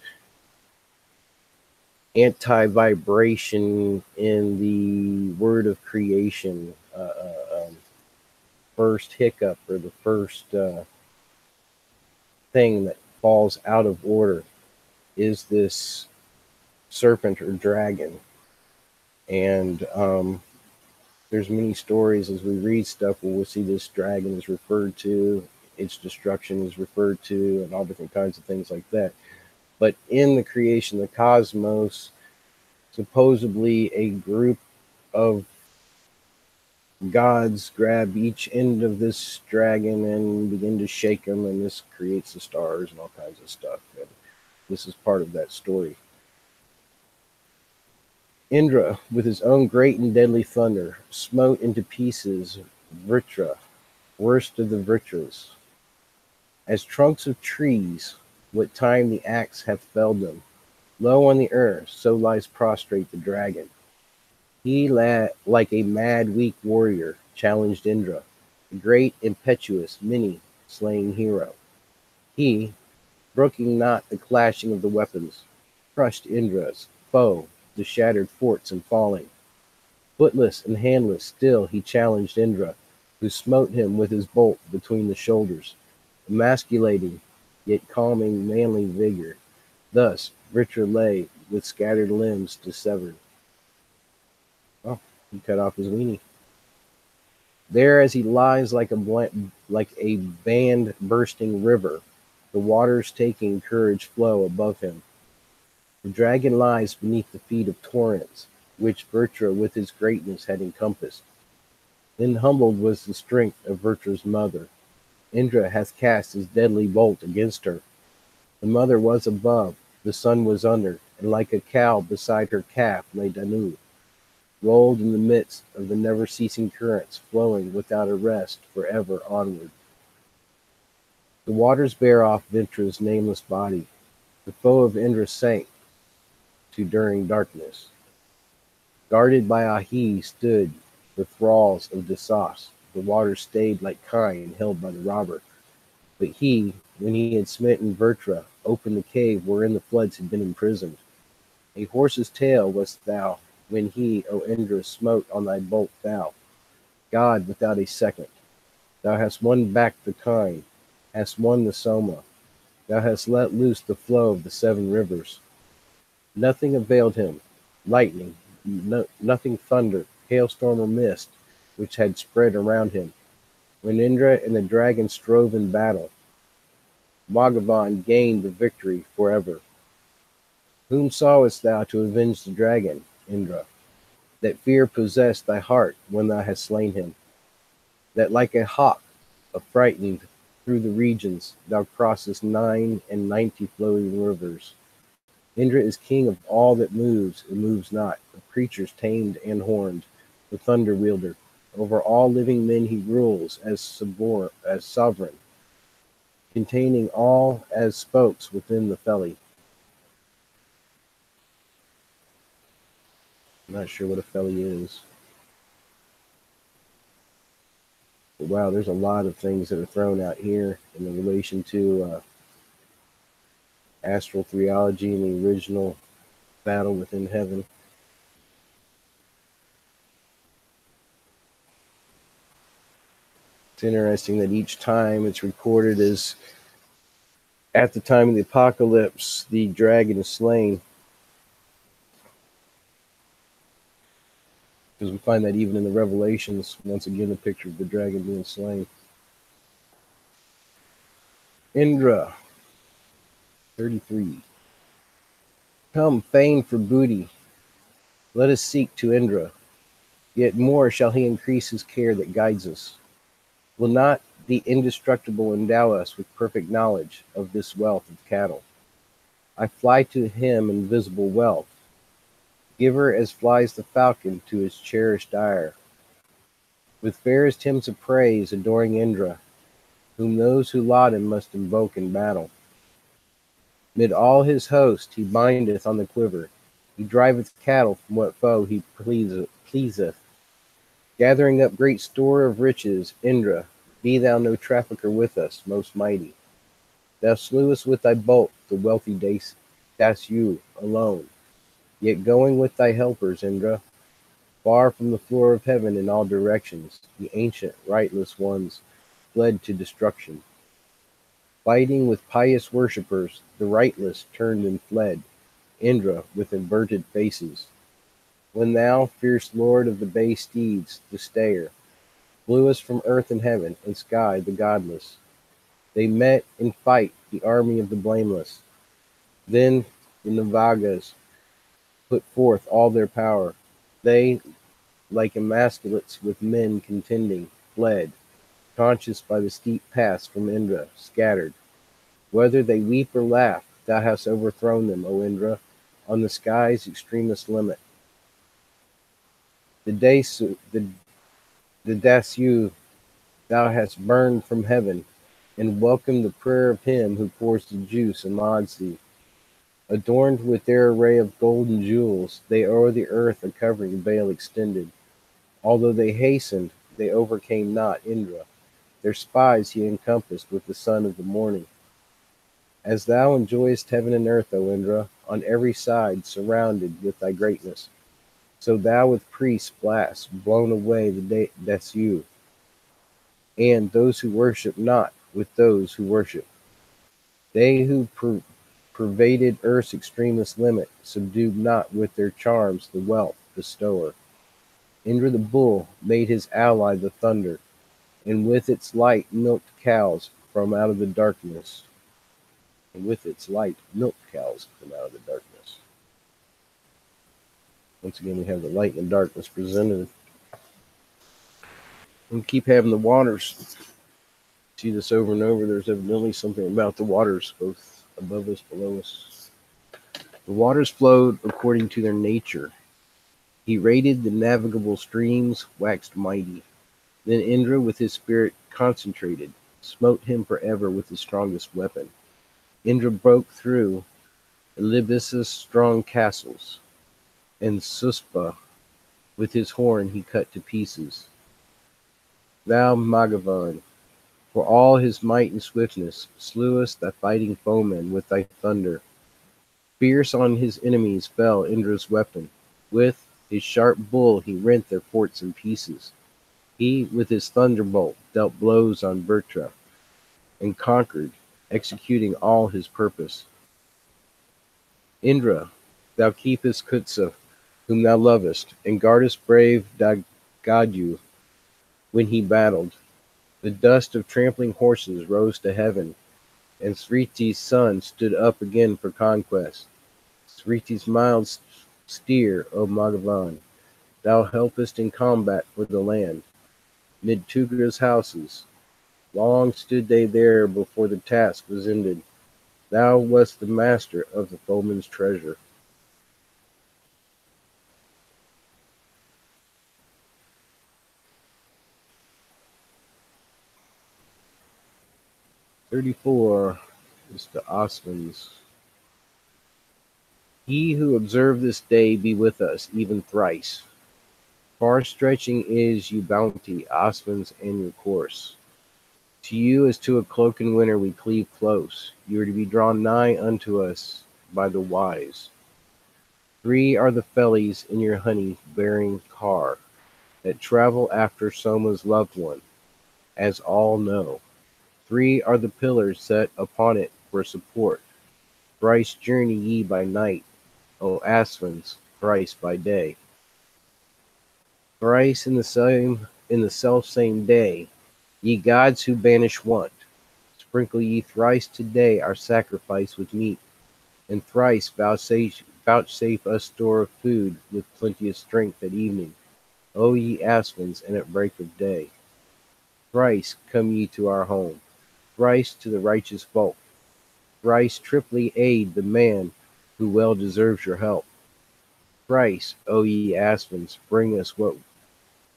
anti-vibration in the word of creation, first hiccup or the first thing that falls out of order is this serpent or dragon. And there's many stories as we read stuff where we'll see this dragon is referred to, its destruction is referred to, and all different kinds of things like that. But in the creation of the cosmos, supposedly a group of gods grab each end of this dragon and begin to shake him, and this creates the stars and all kinds of stuff. And this is part of that story. Indra, with his own great and deadly thunder, smote into pieces Vritra, worst of the Vritras. As trunks of trees, what time the axe hath felled them, low on the earth, so lies prostrate the dragon. He, like a mad, weak warrior, challenged Indra, the great, impetuous, many-slaying hero. He, brooking not the clashing of the weapons, crushed Indra's foe, the shattered forts and falling. Footless and handless still he challenged Indra, who smote him with his bolt between the shoulders, emasculating, yet calming manly vigor. Thus Vritra lay, with scattered limbs dissevered. Oh, he cut off his weenie. There as he lies like a band-bursting river, the waters taking courage flow above him. The dragon lies beneath the feet of torrents, which Vritra with his greatness had encompassed. Then humbled was the strength of Vritra's mother. Indra hath cast his deadly bolt against her. The mother was above, the son was under, and like a cow beside her calf lay Danu, rolled in the midst of the never-ceasing currents, flowing without a rest forever onward. The waters bear off Vritra's nameless body. The foe of Indra sank to during darkness. Guarded by Ahi stood the thralls of Dasas. The water stayed like kine held by the robber. But he, when he had smitten Vritra, opened the cave wherein the floods had been imprisoned. A horse's tail wast thou, when he, O Indra, smote on thy bolt thou, God without a second. Thou hast won back the kine, hast won the soma. Thou hast let loose the flow of the 7 rivers. Nothing availed him, lightning, nothing thunder, hailstorm or mist, which had spread around him. When Indra and the dragon strove in battle, Bhagavan gained the victory forever. Whom sawest thou to avenge the dragon, Indra? That fear possessed thy heart when thou hast slain him. That like a hawk, affrighted through the regions, thou crossest 99 flowing rivers. Indra is king of all that moves and moves not, of creatures tamed and horned, the thunder wielder. Over all living men he rules as sovereign, containing all as spokes within the felly. I'm not sure what a felly is. But wow, there's a lot of things that are thrown out here in the relation to astral theology and the original battle within heaven. It's interesting that each time it's recorded as at the time of the apocalypse, the dragon is slain. Because we find that even in the Revelations, once again, the picture of the dragon being slain. Indra, 33. Come, fain for booty, let us seek to Indra. Yet more shall he increase his care that guides us. Will not the indestructible endow us with perfect knowledge of this wealth of cattle? I fly to him invisible wealth, giver as flies the falcon to his cherished ire. With fairest hymns of praise adoring Indra, whom those who laud him must invoke in battle. Mid all his host he bindeth on the quiver, he driveth cattle from what foe he pleaseth. Gathering up great store of riches, Indra, be thou no trafficker with us, most mighty. Thou slewest with thy bolt the wealthy Dasyu alone, yet going with thy helpers, Indra, far from the floor of heaven in all directions, the ancient rightless ones fled to destruction. Fighting with pious worshippers, the rightless turned and fled, Indra with averted faces. When thou, fierce lord of the bay steeds, the stayer, flewest from earth and heaven and sky the godless, they met in fight the army of the blameless. Then the Navagas put forth all their power. They, like emasculates with men contending, fled, conscious by the steep pass from Indra, scattered. Whether they weep or laugh, thou hast overthrown them, O Indra, on the sky's extremest limit. The Dasyu thou hast burned from heaven, and welcomed the prayer of him who pours the juice and lauds thee. Adorned with their array of gold and jewels, they o'er the earth a covering veil extended. Although they hastened, they overcame not Indra. Their spies he encompassed with the sun of the morning. As thou enjoyest heaven and earth, O Indra, on every side surrounded with thy greatness, so thou with priests blast, blown away the Dasyu, and those who worship not with those who worship. They who pervaded earth's extremest limit, subdued not with their charms the wealth bestower. Indra the bull made his ally the thunder, and with its light milked cows from out of the darkness. Once again, we have the light and the darkness presented. We keep having the waters. See this over and over. There's evidently something about the waters, both above us, below us. The waters flowed according to their nature. He raided the navigable streams, waxed mighty. Then Indra, with his spirit concentrated, smote him forever with his strongest weapon. Indra broke through Elibis's strong castles, and Suspa, with his horn, he cut to pieces. Thou, Magavan, for all his might and swiftness, slewest thy fighting foemen with thy thunder. Fierce on his enemies fell Indra's weapon. With his sharp bull he rent their forts in pieces. He, with his thunderbolt, dealt blows on Bertra, and conquered, executing all his purpose. Indra, thou keepest Kutsa, whom thou lovest, and guardest brave Dagadyu when he battled. The dust of trampling horses rose to heaven, and Sriti's son stood up again for conquest. Sriti's mild steer, O Magavan, thou helpest in combat for the land. Mid Tugra's houses, long stood they there before the task was ended. Thou wast the master of the foeman's treasure. 34 is the Osmans. He who observe this day be with us, even thrice. Far stretching is you bounty, Osmans, and your course. To you as to a cloak in winter we cleave close. You are to be drawn nigh unto us by the wise. 3 are the fellies in your honey-bearing car that travel after Soma's loved one, as all know. 3 are the pillars set upon it for support. Thrice journey ye by night, O Asvins, thrice by day. Thrice in the self same day, ye gods who banish want, sprinkle ye thrice today our sacrifice with meat, and thrice vouchsafe us store of food with plenteous strength at evening, O ye Asvins, and at break of day. Thrice come ye to our home, thrice to the righteous folk, thrice triply aid the man who well deserves your help. Thrice, O ye Asvins, bring us what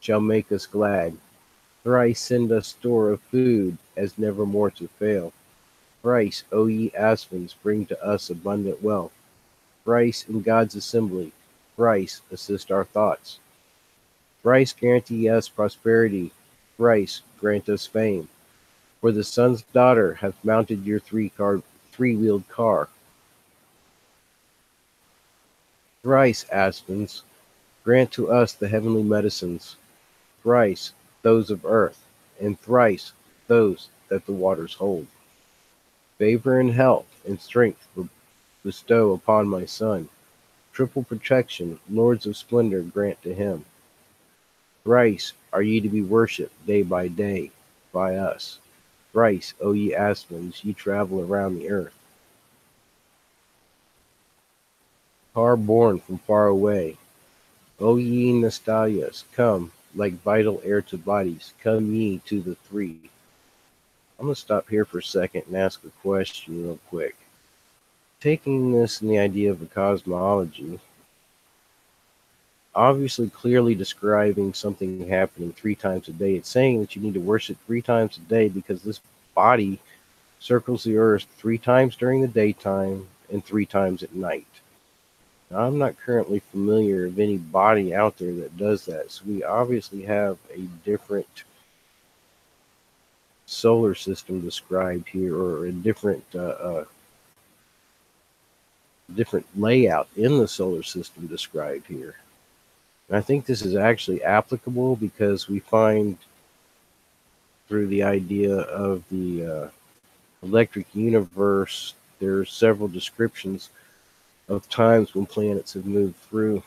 shall make us glad. Thrice send us store of food, as never more to fail. Thrice, O ye Asvins, bring to us abundant wealth. Thrice in God's assembly, thrice assist our thoughts. Thrice guarantee us prosperity, thrice grant us fame. For the sun's daughter hath mounted your three-wheeled car. Thrice, Asvins, grant to us the heavenly medicines, thrice those of earth, and thrice those that the waters hold. Favor and health and strength bestow upon my son. Triple protection, lords of splendor, grant to him. Thrice are ye to be worshipped day by day by us. Thrice, O ye Asvins, ye travel around the earth. Car born from far away, O ye Nastalias, come, like vital air to bodies, come ye to the 3. I'm going to stop here for a second and ask a question real quick. Taking this in the idea of a cosmology, obviously clearly describing something happening 3 times a day, it's saying that you need to worship 3 times a day because this body circles the earth 3 times during the daytime and 3 times at night. Now, I'm not currently familiar of any body out there that does that, so we obviously have a different solar system described here, or a different layout in the solar system described here. And I think this is actually applicable because we find through the idea of the electric universe, there are several descriptions of times when planets have moved through.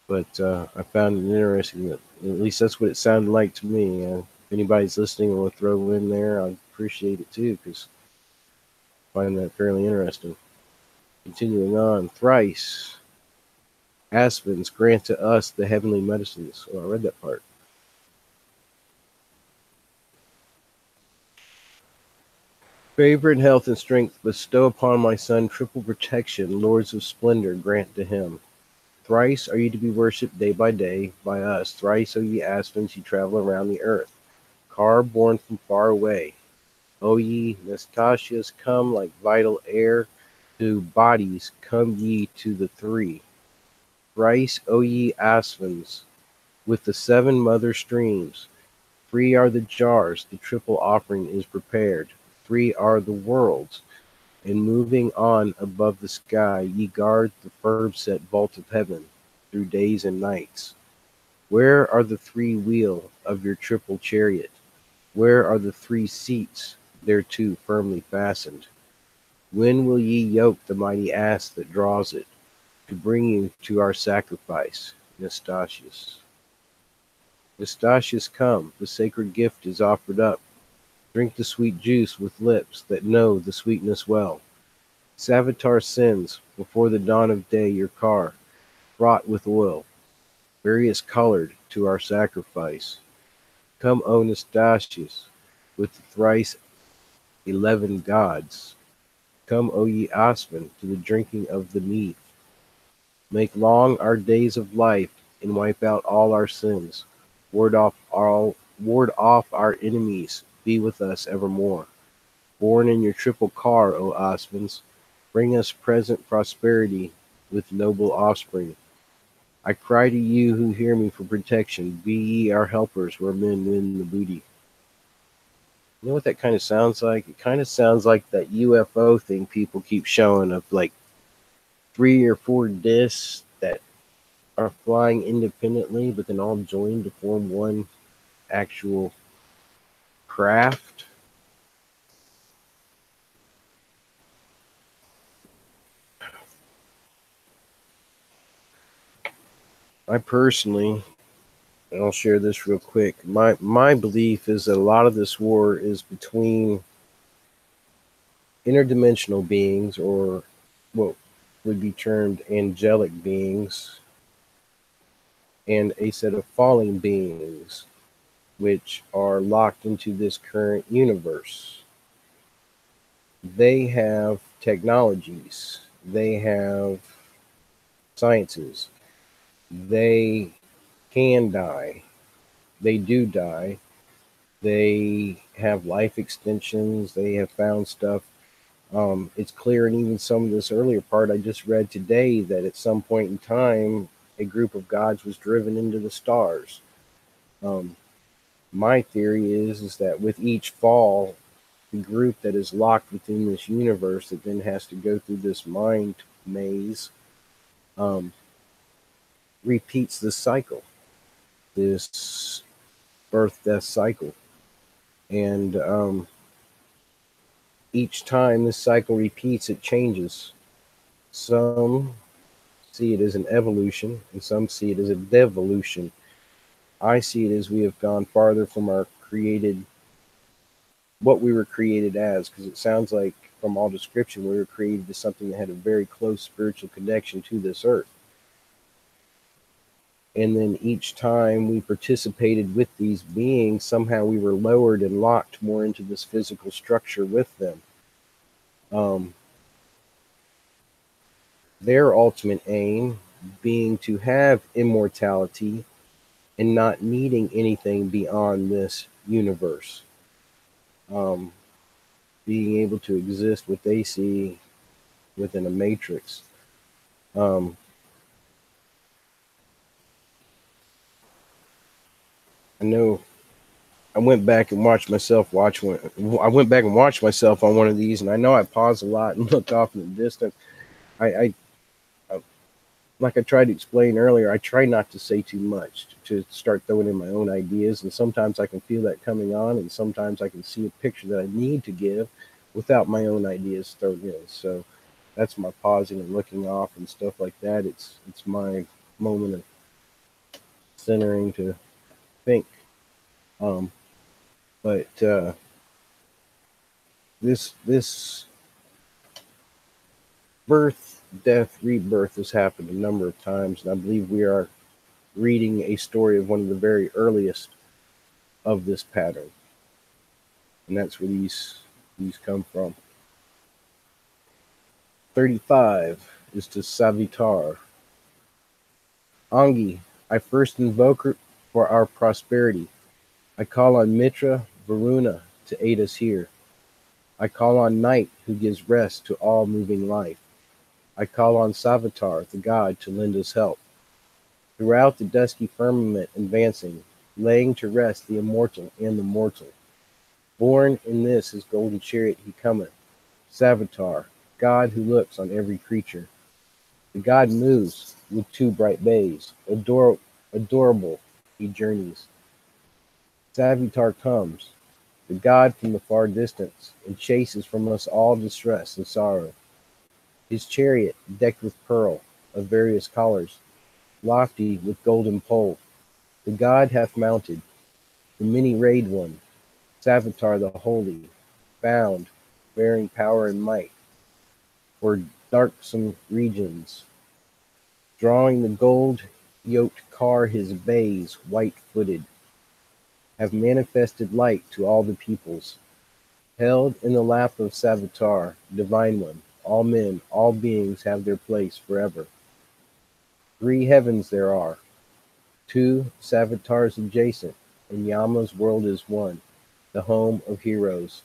But I found it interesting that at least that's what it sounded like to me. If anybody's listening and will throw in there, I'd appreciate it too, because I find that fairly interesting. Continuing on, thrice, Asvins, grant to us the heavenly medicines. Oh, I read that part. Favor and health and strength bestow upon my son triple protection, lords of splendor grant to him. Thrice are ye to be worshipped day by day by us. Thrice, O ye Asvins, ye travel around the earth. Car born from far away. O ye Nastasias, come like vital air to bodies, come ye to the 3. Thrice, O ye Asvins, with the 7 mother streams. 3 are the jars, the triple offering is prepared. 3 are the worlds, and moving on above the sky, ye guard the firm-set vault of heaven through days and nights. Where are the 3 wheel of your triple chariot? Where are the 3 seats thereto firmly fastened? When will ye yoke the mighty ass that draws it, to bring you to our sacrifice, Nastasius? Nastasius, come, the sacred gift is offered up. Drink the sweet juice with lips that know the sweetness well. Savitar sends, before the dawn of day, your car, fraught with oil, various colored, to our sacrifice. Come, O Nastasius, with the thrice 11 gods. Come, O ye Asvin, to the drinking of the mead. Make long our days of life, and wipe out all our sins. Ward off all ward off our enemies, be with us evermore. Born in your triple car, O Osmonds, bring us present prosperity with noble offspring. I cry to you who hear me for protection. Be ye our helpers where men win the booty. You know what that kind of sounds like? It kind of sounds like that UFO thing people keep showing of like 3 or 4 discs that are flying independently, but then all joined to form one actual craft. I personally, and I'll share this real quick. My belief is that a lot of this war is between interdimensional beings, or what would be termed angelic beings, and a set of falling beings, which are locked into this current universe. They have technologies, they have sciences, they can die, they do die, they have life extensions, they have found stuff. It's clear in even some of this earlier part I just read today that at some point in time, a group of gods was driven into the stars. Um, my theory is that with each fall, the group that is locked within this universe that then has to go through this mind maze um, repeats this cycle, this birth death cycle. And each time this cycle repeats, it changes. Some see it as an evolution, and some see it as a devolution. I see it as we have gone farther from our created, what we were created as, because it sounds like from all description we were created as something that had a very close spiritual connection to this earth. And then each time we participated with these beings, somehow we were lowered and locked more into this physical structure with them. Um, their ultimate aim being to have immortality and not needing anything beyond this universe. Um, being able to exist what they see within a matrix. Um, I know I went back and watched myself watch one. I went back and watched myself on one of these, and I know I paused a lot and looked off in the distance. I like I tried to explain earlier, I try not to say too much to start throwing in my own ideas, and sometimes I can feel that coming on, and sometimes I can see a picture that I need to give without my own ideas thrown in. So that's my pausing and looking off and stuff like that. It's my moment of centering to think. Um, but this birth, death, rebirth has happened a number of times, and I believe we are reading a story of one of the very earliest of this pattern, and that's where these come from. 35 is to Savitar. Angi, I first invoke for our prosperity. I call on Mitra Varuna to aid us here. I call on Night, who gives rest to all moving life. I call on Savitar, the god, to lend us help. Throughout the dusky firmament advancing, laying to rest the immortal and the mortal. Born in this his golden chariot he cometh, Savitar, God who looks on every creature. The god moves with 2 bright bays, adorable he journeys. Savitar comes, the god from the far distance, and chases from us all distress and sorrow. His chariot, decked with pearl, of various colors, lofty with golden pole, the god hath mounted, the many-rayed one, Savitar the holy, bound, bearing power and might, for darksome regions, drawing the gold-yoked car his bays, white-footed, have manifested light to all the peoples, held in the lap of Savitar, divine one, all men, all beings have their place forever. 3 heavens there are, 2 Savitars adjacent, and Yama's world is one, the home of heroes.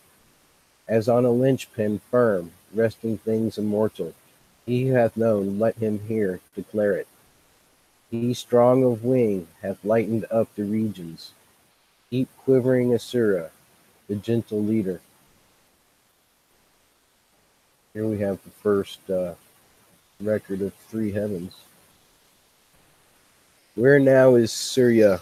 As on a linchpin firm, resting things immortal, he who hath known, let him here declare it. He strong of wing hath lightened up the regions, deep quivering Asura, the gentle leader. Here we have the first record of three heavens. Where now is Surya?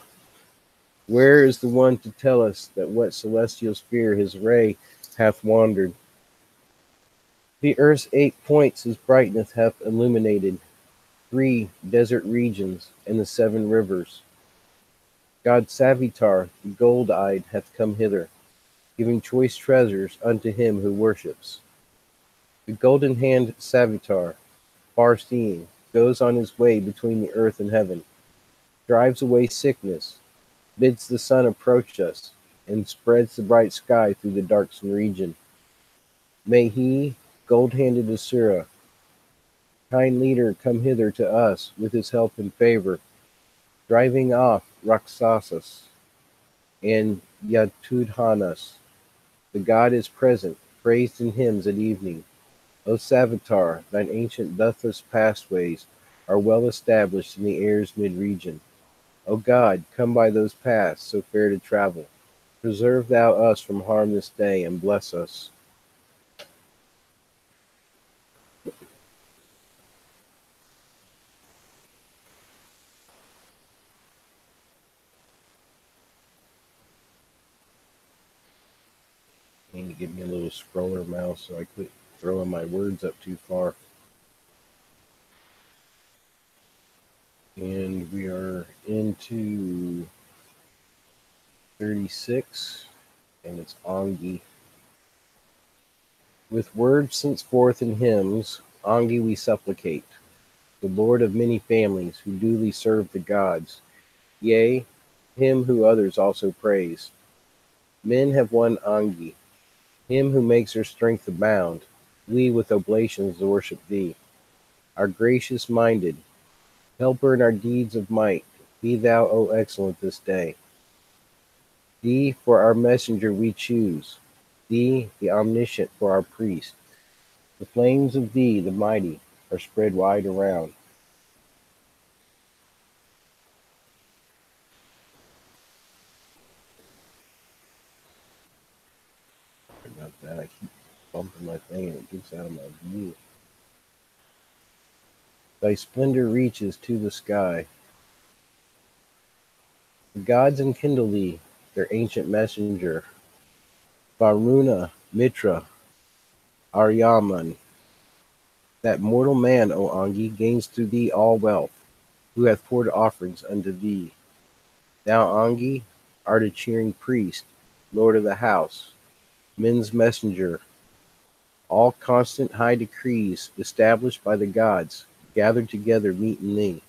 Where is the one to tell us that what celestial sphere his ray hath wandered? The earth's 8 points his brightness hath illuminated, 3 desert regions and the 7 rivers. God Savitar, the gold-eyed, hath come hither, giving choice treasures unto him who worships. The golden-handed Savitar, far-seeing, goes on his way between the earth and heaven, drives away sickness, bids the sun approach us, and spreads the bright sky through the darksome region. May he, gold-handed Asura, kind leader, come hither to us with his help and favor, driving off Raksasas and Yatudhanas. The god is present, praised in hymns at evening. O Savitar, thine ancient deathless pathways are well established in the air's mid-region. O God, come by those paths so fair to travel. Preserve thou us from harm this day, and bless us. Need to give me a little scroller mouse so I quit throwing my words up too far. And we are into 36, and it's Angi. With words sent forth in hymns, Angi we supplicate, the Lord of many families who duly serve the gods, yea, him who others also praise. Men have one Angi, him who makes their strength abound. We with oblations worship thee. Our gracious minded, helper in our deeds of might, be thou, O excellent, this day. Thee for our messenger we choose, thee the omniscient for our priest. The flames of thee, the mighty, are spread wide around. Sorry about that, I keep bumping my thing and it gets out of my view. Thy splendor reaches to the sky. The gods enkindle thee, their ancient messenger. Varuna, Mitra, Aryaman. That mortal man, O Angi, gains through thee all wealth, who hath poured offerings unto thee. Thou, Angi, art a cheering priest, lord of the house, men's messenger. All constant high decrees, established by the gods, gathered together meet in thee.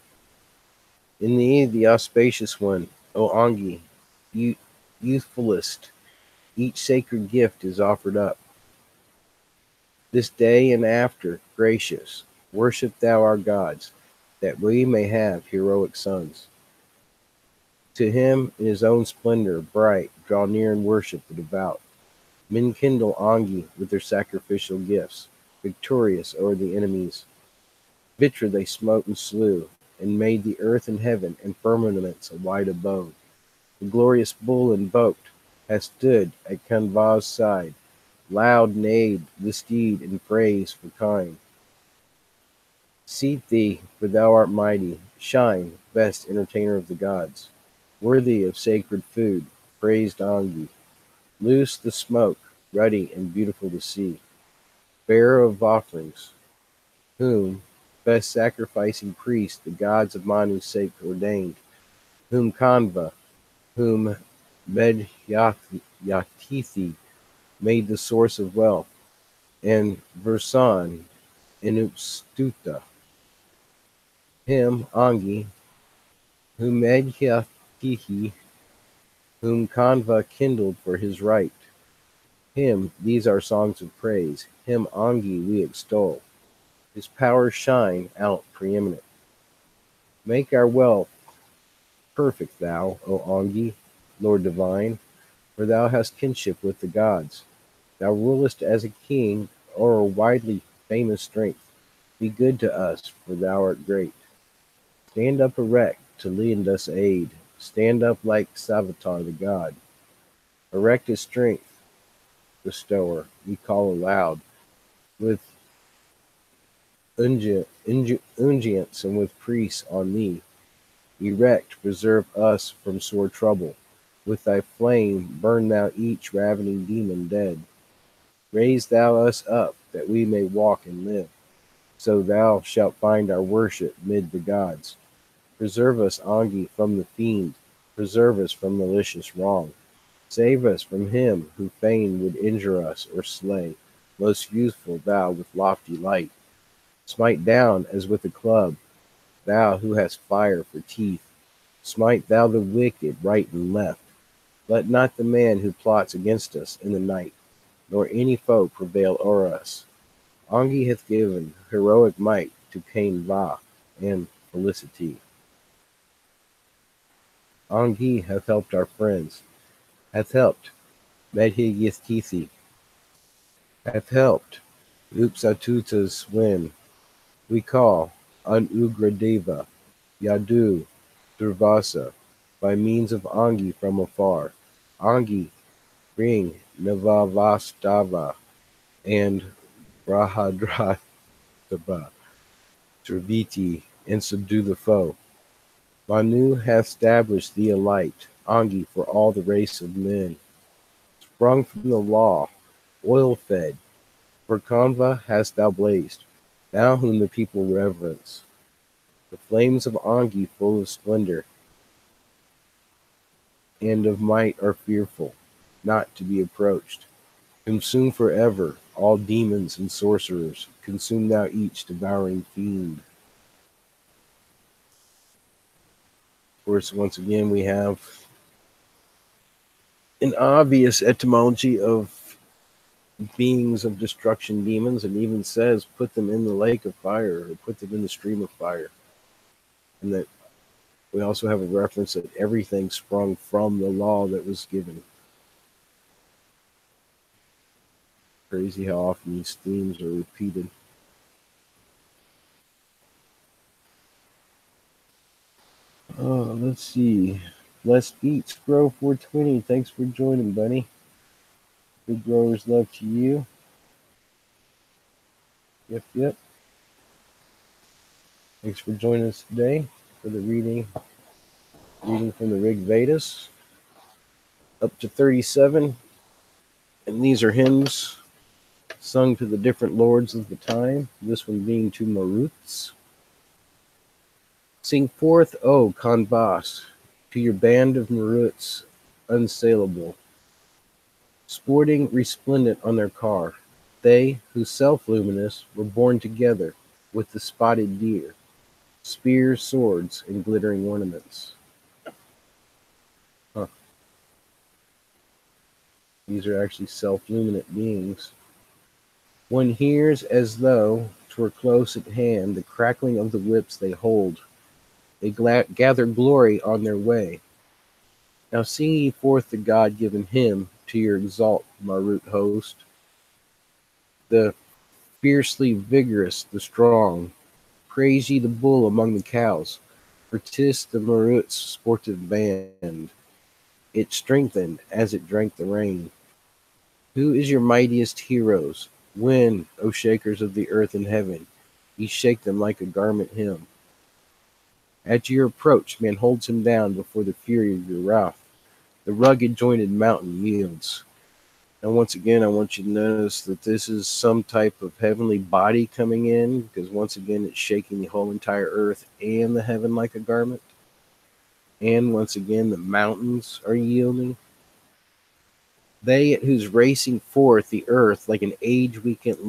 In thee, the auspicious one, O Angi, youthfulest, each sacred gift is offered up. This day and after, gracious, worship thou our gods, that we may have heroic sons. To him in his own splendor bright, draw near and worship the devout. Men kindle Angi with their sacrificial gifts, victorious o'er the enemies. Vitra they smote and slew, and made the earth and heaven and firmaments a wide abode. The glorious bull invoked hath stood at Kanva's side, loud neighed the steed in praise for kine. Seat thee, for thou art mighty, shine, best entertainer of the gods, worthy of sacred food, praised Angi. Loose the smoke, ruddy and beautiful to see, bearer of offerings, whom best sacrificing priest the gods of Manu's sake ordained, whom Kanva, whom Medhyatithi made the source of wealth, and Versan Inupstuta. Him, Angi, whom Medhyatithi, whom Kanva kindled for his right. Him, these are songs of praise. Him, Angi, we extol. His powers shine out preeminent. Make our wealth perfect, thou, O Angi. Lord divine, for thou hast kinship with the gods. Thou rulest as a king o'er a widely famous strength. Be good to us, for thou art great. Stand up erect to lend us aid. Stand up like Savitar the god. Erect as strength, bestower. We call aloud with unguents and with priests on thee. Erect, preserve us from sore trouble. With thy flame burn thou each ravening demon dead. Raise thou us up, that we may walk and live. So thou shalt find our worship mid the gods. Preserve us, Angi, from the fiend. Preserve us from malicious wrong. Save us from him who fain would injure us or slay. Most useful thou with lofty light. Smite down as with a club, thou who hast fire for teeth. Smite thou the wicked right and left. Let not the man who plots against us in the night, nor any foe prevail o'er us. Angi hath given heroic might to Cain Va and felicity. Angi hath helped our friends, hath helped Medhigistisi, hath helped Upsatutas win. We call on Ugradeva, Yadu, Durvasa, by means of Angi from afar. Angi, bring Navavastava and Brahadratava, Triviti, and subdue the foe. Manu hath established thee a light, Angi, for all the race of men. Sprung from the law, oil-fed, for Kanva hast thou blazed, thou whom the people reverence. The flames of Angi full of splendor and of might are fearful, not to be approached. Consume forever all demons and sorcerers, consume thou each devouring fiend. Of course, once again, we have an obvious etymology of beings of destruction, demons, and even says put them in the lake of fire or put them in the stream of fire. And that we also have a reference that everything sprung from the law that was given. Crazy how often these themes are repeated. Let's see. Blessed Beats, Grow 420. Thanks for joining, buddy. Big growers love to you. Yep. Thanks for joining us today for the reading from the Rig Vedas. Up to 37. And these are hymns sung to the different lords of the time. This one being to Maruts. Sing forth, O Kanvas, to your band of Maruts unsaleable, sporting resplendent on their car, they who self-luminous were born together with the spotted deer, spears, swords, and glittering ornaments. These are actually self-luminant beings. One hears as though 'twere close at hand the crackling of the whips they hold. They gather glory on their way. Now sing ye forth the God-given hymn to your exalt, Marut host. The fiercely vigorous, the strong. Praise ye the bull among the cows, for 'tis the Marut's sportive band. It strengthened as it drank the rain. Who is your mightiest heroes? When, O shakers of the earth and heaven, ye shake them like a garment hem. At your approach, man holds him down before the fury of your wrath. The rugged jointed mountain yields. And once again, I want you to notice that this is some type of heavenly body coming in, because once again, it's shaking the whole entire earth and the heaven like a garment. And once again, the mountains are yielding. They at whose racing forth the earth like an age-weakened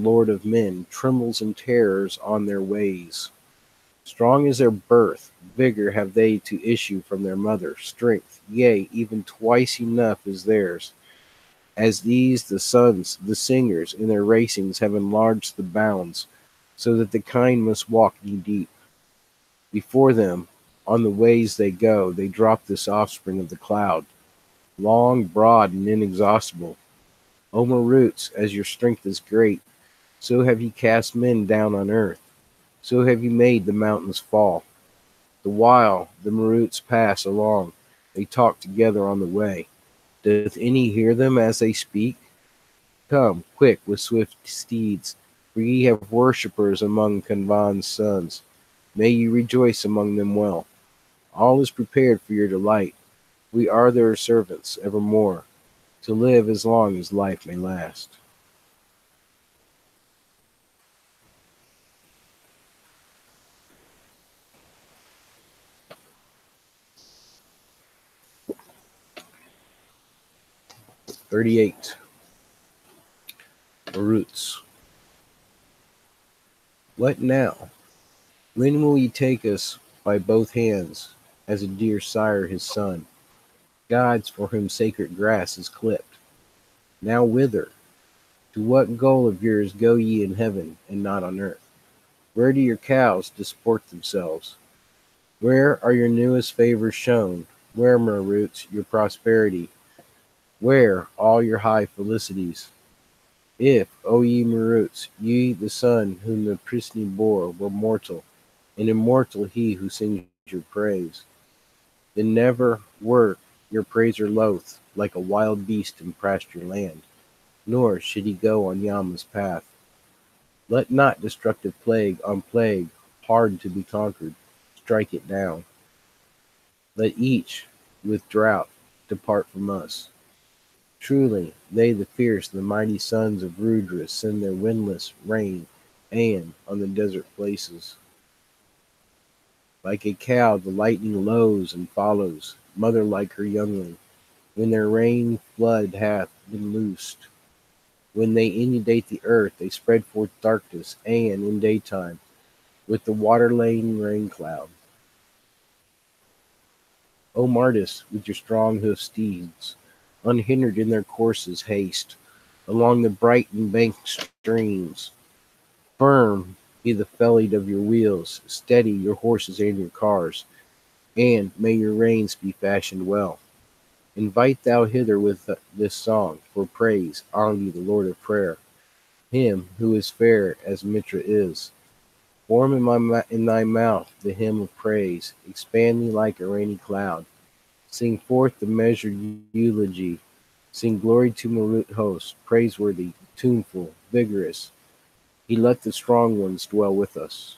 lord of men trembles and terrors on their ways. Strong is their birth, vigor have they to issue from their mother, strength, yea, even twice enough is theirs. As these, the sons, the singers, in their racings have enlarged the bounds, so that the kind must walk knee deep. Before them, On the ways they go, they drop this offspring of the cloud, long, broad, and inexhaustible. O roots, as your strength is great, so have ye cast men down on earth, so have ye made the mountains fall. The while the Maruts pass along, they talk together on the way. Doth any hear them as they speak? Come, quick, with swift steeds, for ye have worshippers among Kanvan's sons. May ye rejoice among them well. All is prepared for your delight. We are their servants evermore, to live as long as life may last. '38. Roots. What now? When will ye take us by both hands, as a dear sire his son, gods for whom sacred grass is clipped? Now whither? To what goal of yours go ye in heaven, and not on earth? Where do your cows disport themselves? Where are your newest favors shown? Where, Roots, your prosperity? Where all your high felicities? If, O ye Maruts, ye the son whom the Prisni bore were mortal, and immortal he who sings your praise, then never were your praiser loath, like a wild beast in pasture land, nor should he go on Yama's path. Let not destructive plague on plague, hard to be conquered, strike it down. Let each, with drought, depart from us. Truly, they the fierce, the mighty sons of Rudra send their windless rain, and on the desert places. Like a cow the lightning lows and follows, mother like her youngling, when their rain flood hath been loosed. When they inundate the earth, they spread forth darkness, and in daytime, with the water-laden rain cloud. O Martis, with your strong hoof steeds, unhindered in their courses, haste along the bright embanked streams. Firm be the fellied of your wheels, steady your horses and your cars, and may your reins be fashioned well. Invite thou hither with this song, for praise on the Lord of prayer, him who is fair as Mitra is. Form in thy mouth the hymn of praise, expand me like a rainy cloud. Sing forth the measured eulogy, sing glory to Marut host, praiseworthy, tuneful, vigorous. He let the strong ones dwell with us.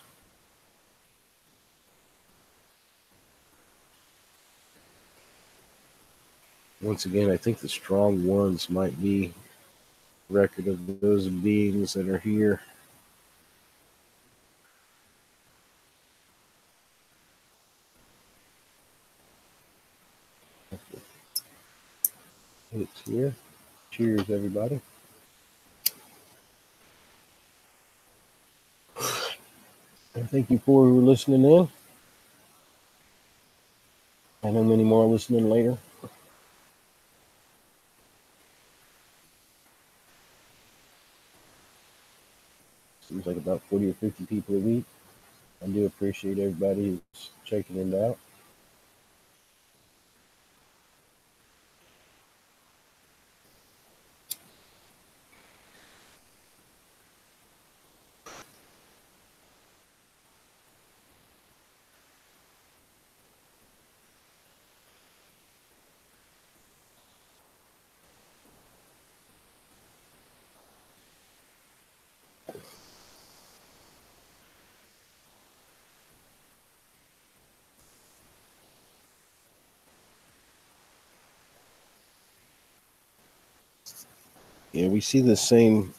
Once again, I think the strong ones might be record of those beings that are here. It's here. Cheers, everybody. And thank you for listening in. I know many more listening later. Seems like about 40 or 50 people a week. I do appreciate everybody who's checking it out. Yeah, we see the same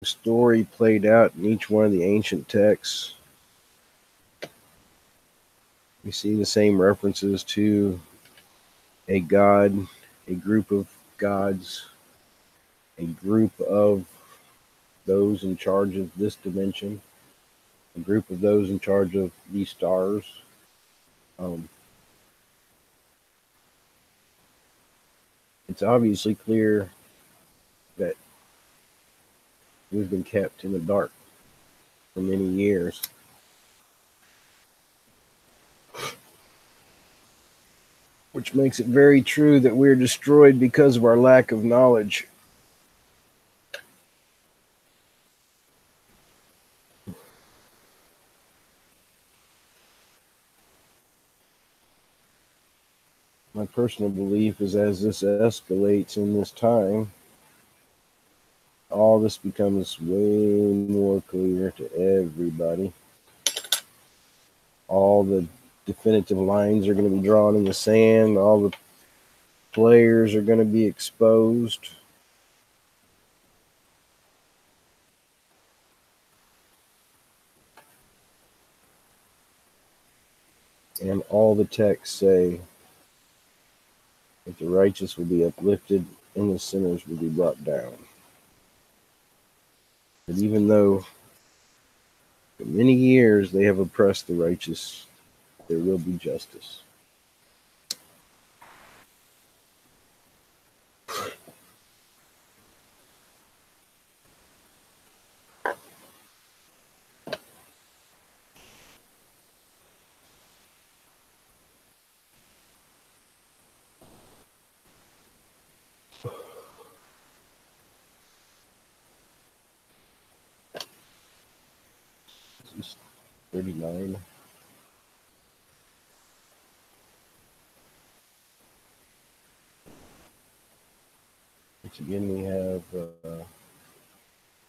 story played out in each one of the ancient texts. We see the same references to a god, a group of gods, a group of those in charge of this dimension, a group of those in charge of these stars. Um, it's obviously clear that we've been kept in the dark for many years. which makes it very true that we're destroyed because of our lack of knowledge. My personal belief is as this escalates in this time, all this becomes way more clear to everybody. All the definitive lines are going to be drawn in the sand. All the players are going to be exposed. And all the texts say that the righteous will be uplifted and the sinners will be brought down. But even though for many years they have oppressed the righteous, there will be justice. This is 39. Once again, we have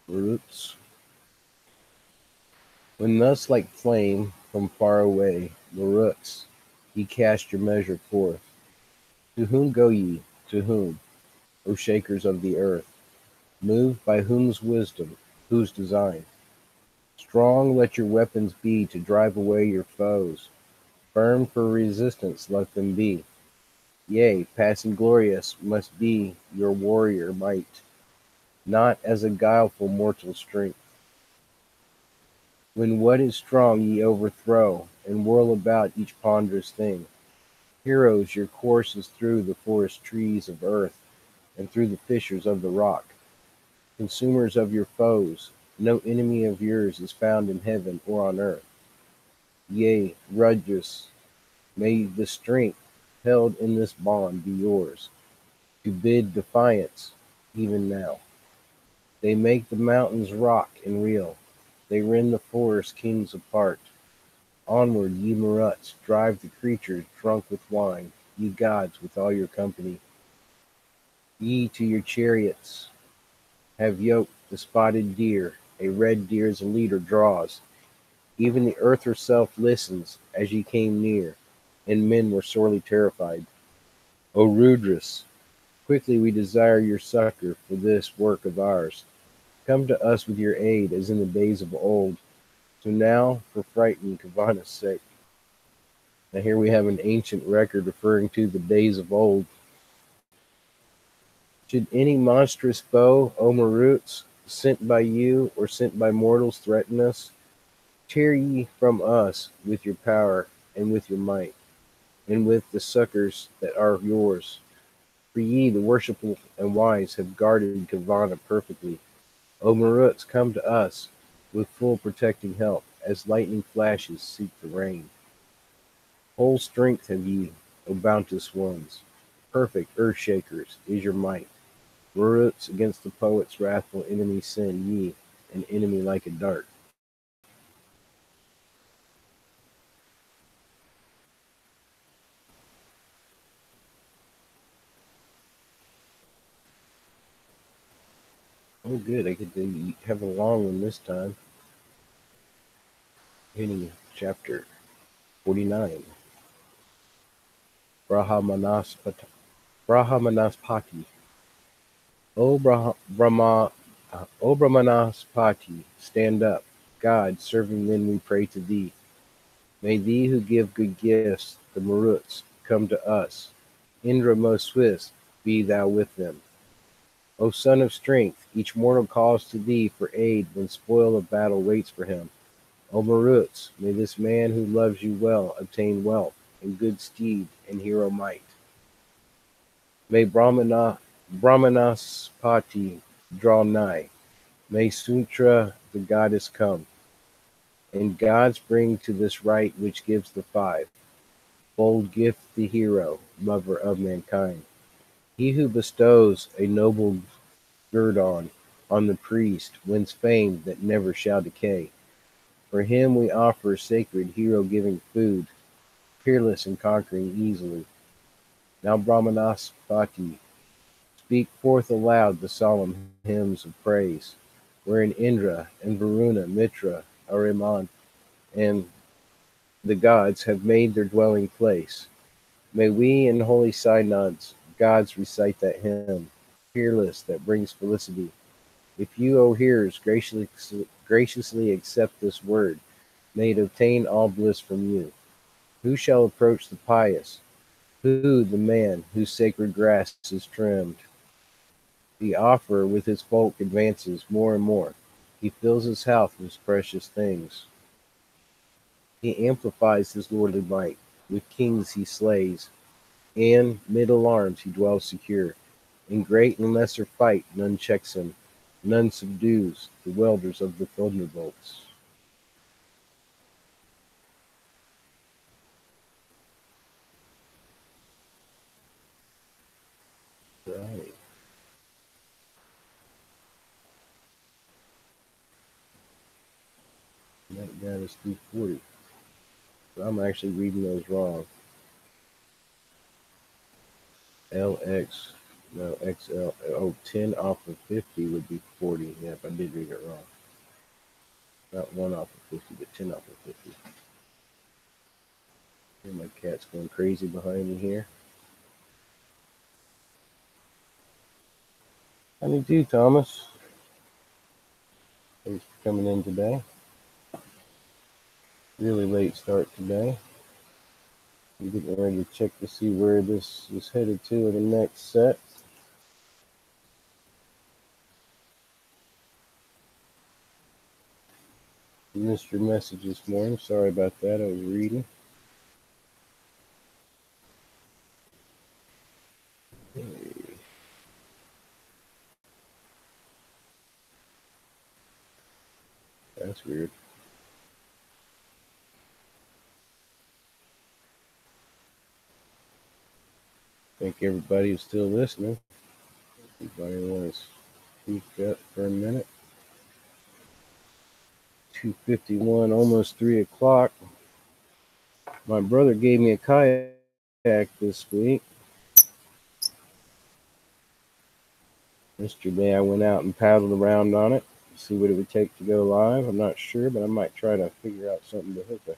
roots. When thus like flame from far away, the roots, ye cast your measure forth. To whom go ye? To whom, O shakers of the earth? Moved by whose wisdom, whose design? Strong let your weapons be to drive away your foes. Firm for resistance let them be. Yea, passing glorious must be your warrior might, not as a guileful mortal strength. When what is strong ye overthrow, and whirl about each ponderous thing. Heroes, your course is through the forest trees of earth, and through the fissures of the rock. Consumers of your foes, no enemy of yours is found in heaven or on earth. Yea, Rudras, may the strength held in this bond be yours, to bid defiance even now. They make the mountains rock and reel, they rend the forest kings apart. Onward, ye Maruts, drive the creatures drunk with wine, ye gods with all your company. Ye to your chariots have yoked the spotted deer, a red deer's leader draws. Even the earth herself listens as ye came near, and men were sorely terrified. O Rudras, quickly we desire your succor for this work of ours. Come to us with your aid as in the days of old. So now, for frightened Kavana's sake. Now here we have an ancient record referring to the days of old. Should any monstrous foe, O Maruts, sent by you or sent by mortals threaten us, tear ye from us with your power and with your might, and with the succors that are yours. For ye, the worshipful and wise, have guarded Kavana perfectly. O Maruts, come to us with full protecting help, as lightning flashes seek the rain. Whole strength have ye, O bounteous ones. Perfect earth shakers is your might. Maruts, against the poet's wrathful enemy send ye, an enemy like a dart. Oh, good. I get to have a long one this time. Hitting chapter 49. Brahmanaspati. O Brahmanaspati, stand up. God, serving men, we pray to thee. May thee who give good gifts, the Maruts, come to us. Indra most swift, be thou with them. O son of strength, each mortal calls to thee for aid when spoil of battle waits for him. O Maruts, may this man who loves you well obtain wealth, and good steed, and hero might. May Brahmanaspati draw nigh. May Sutra the goddess come, and gods bring to this rite which gives the five. bold gift the hero, lover of mankind. He who bestows a noble guerdon on the priest wins fame that never shall decay. For him we offer sacred hero-giving food, peerless and conquering easily. Now Brahmanaspati, speak forth aloud the solemn hymns of praise, wherein Indra and Varuna, Mitra, Ahriman, and the gods have made their dwelling place. May we in holy synods, gods, recite that hymn, peerless, that brings felicity. If you, O hearers, graciously accept this word, may it obtain all bliss from you. Who shall approach the pious? Who the man whose sacred grass is trimmed? The offerer with his folk advances more and more. He fills his house with precious things. He amplifies his lordly might. With kings he slays, and mid alarms he dwells secure. In great and lesser fight none checks him, none subdues the welders of the thunderbolts. Right. That got us 340. So I'm actually reading those wrong. LX, no, XL, oh, 10 off of 50 would be 40. Yeah, if I did read it wrong. Not 1 off of 50, but 10 off of 50. And my cat's going crazy behind me here. How do you do, Thomas? Thanks for coming in today. Really late start today. I'm getting ready to check to see where this is headed to in the next set. Missed your message this morning. Sorry about that. I was reading. That's weird. Think everybody is still listening. Everybody wants to speak up for a minute. 2:51, almost 3 o'clock. My brother gave me a kayak this week. Yesterday I went out and paddled around on it to see what it would take to go live. I'm not sure, but I might try to figure out something to hook a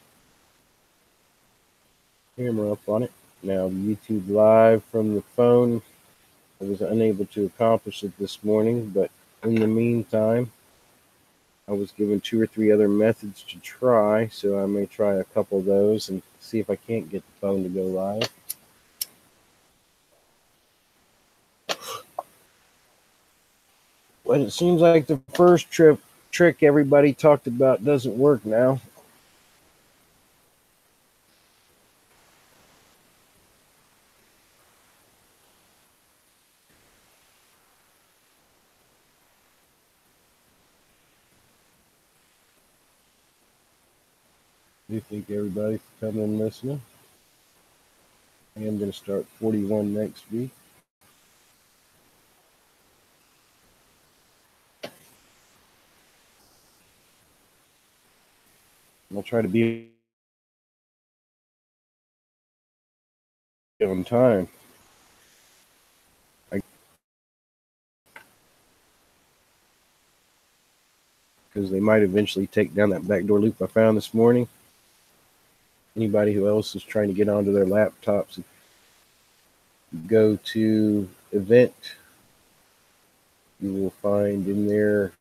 camera up on it. Now, YouTube Live from the phone, I was unable to accomplish it this morning, but in the meantime, I was given 2 or 3 other methods to try, so I may try a couple of those and see if I can't get the phone to go live. But it seems like the first trick everybody talked about doesn't work now. Do you think everybody's coming and listening? I am going to start 41 next week. I'll try to be on time. Because they might eventually take down that backdoor loop I found this morning. Anybody who else is trying to get onto their laptops, go to event. You will find in there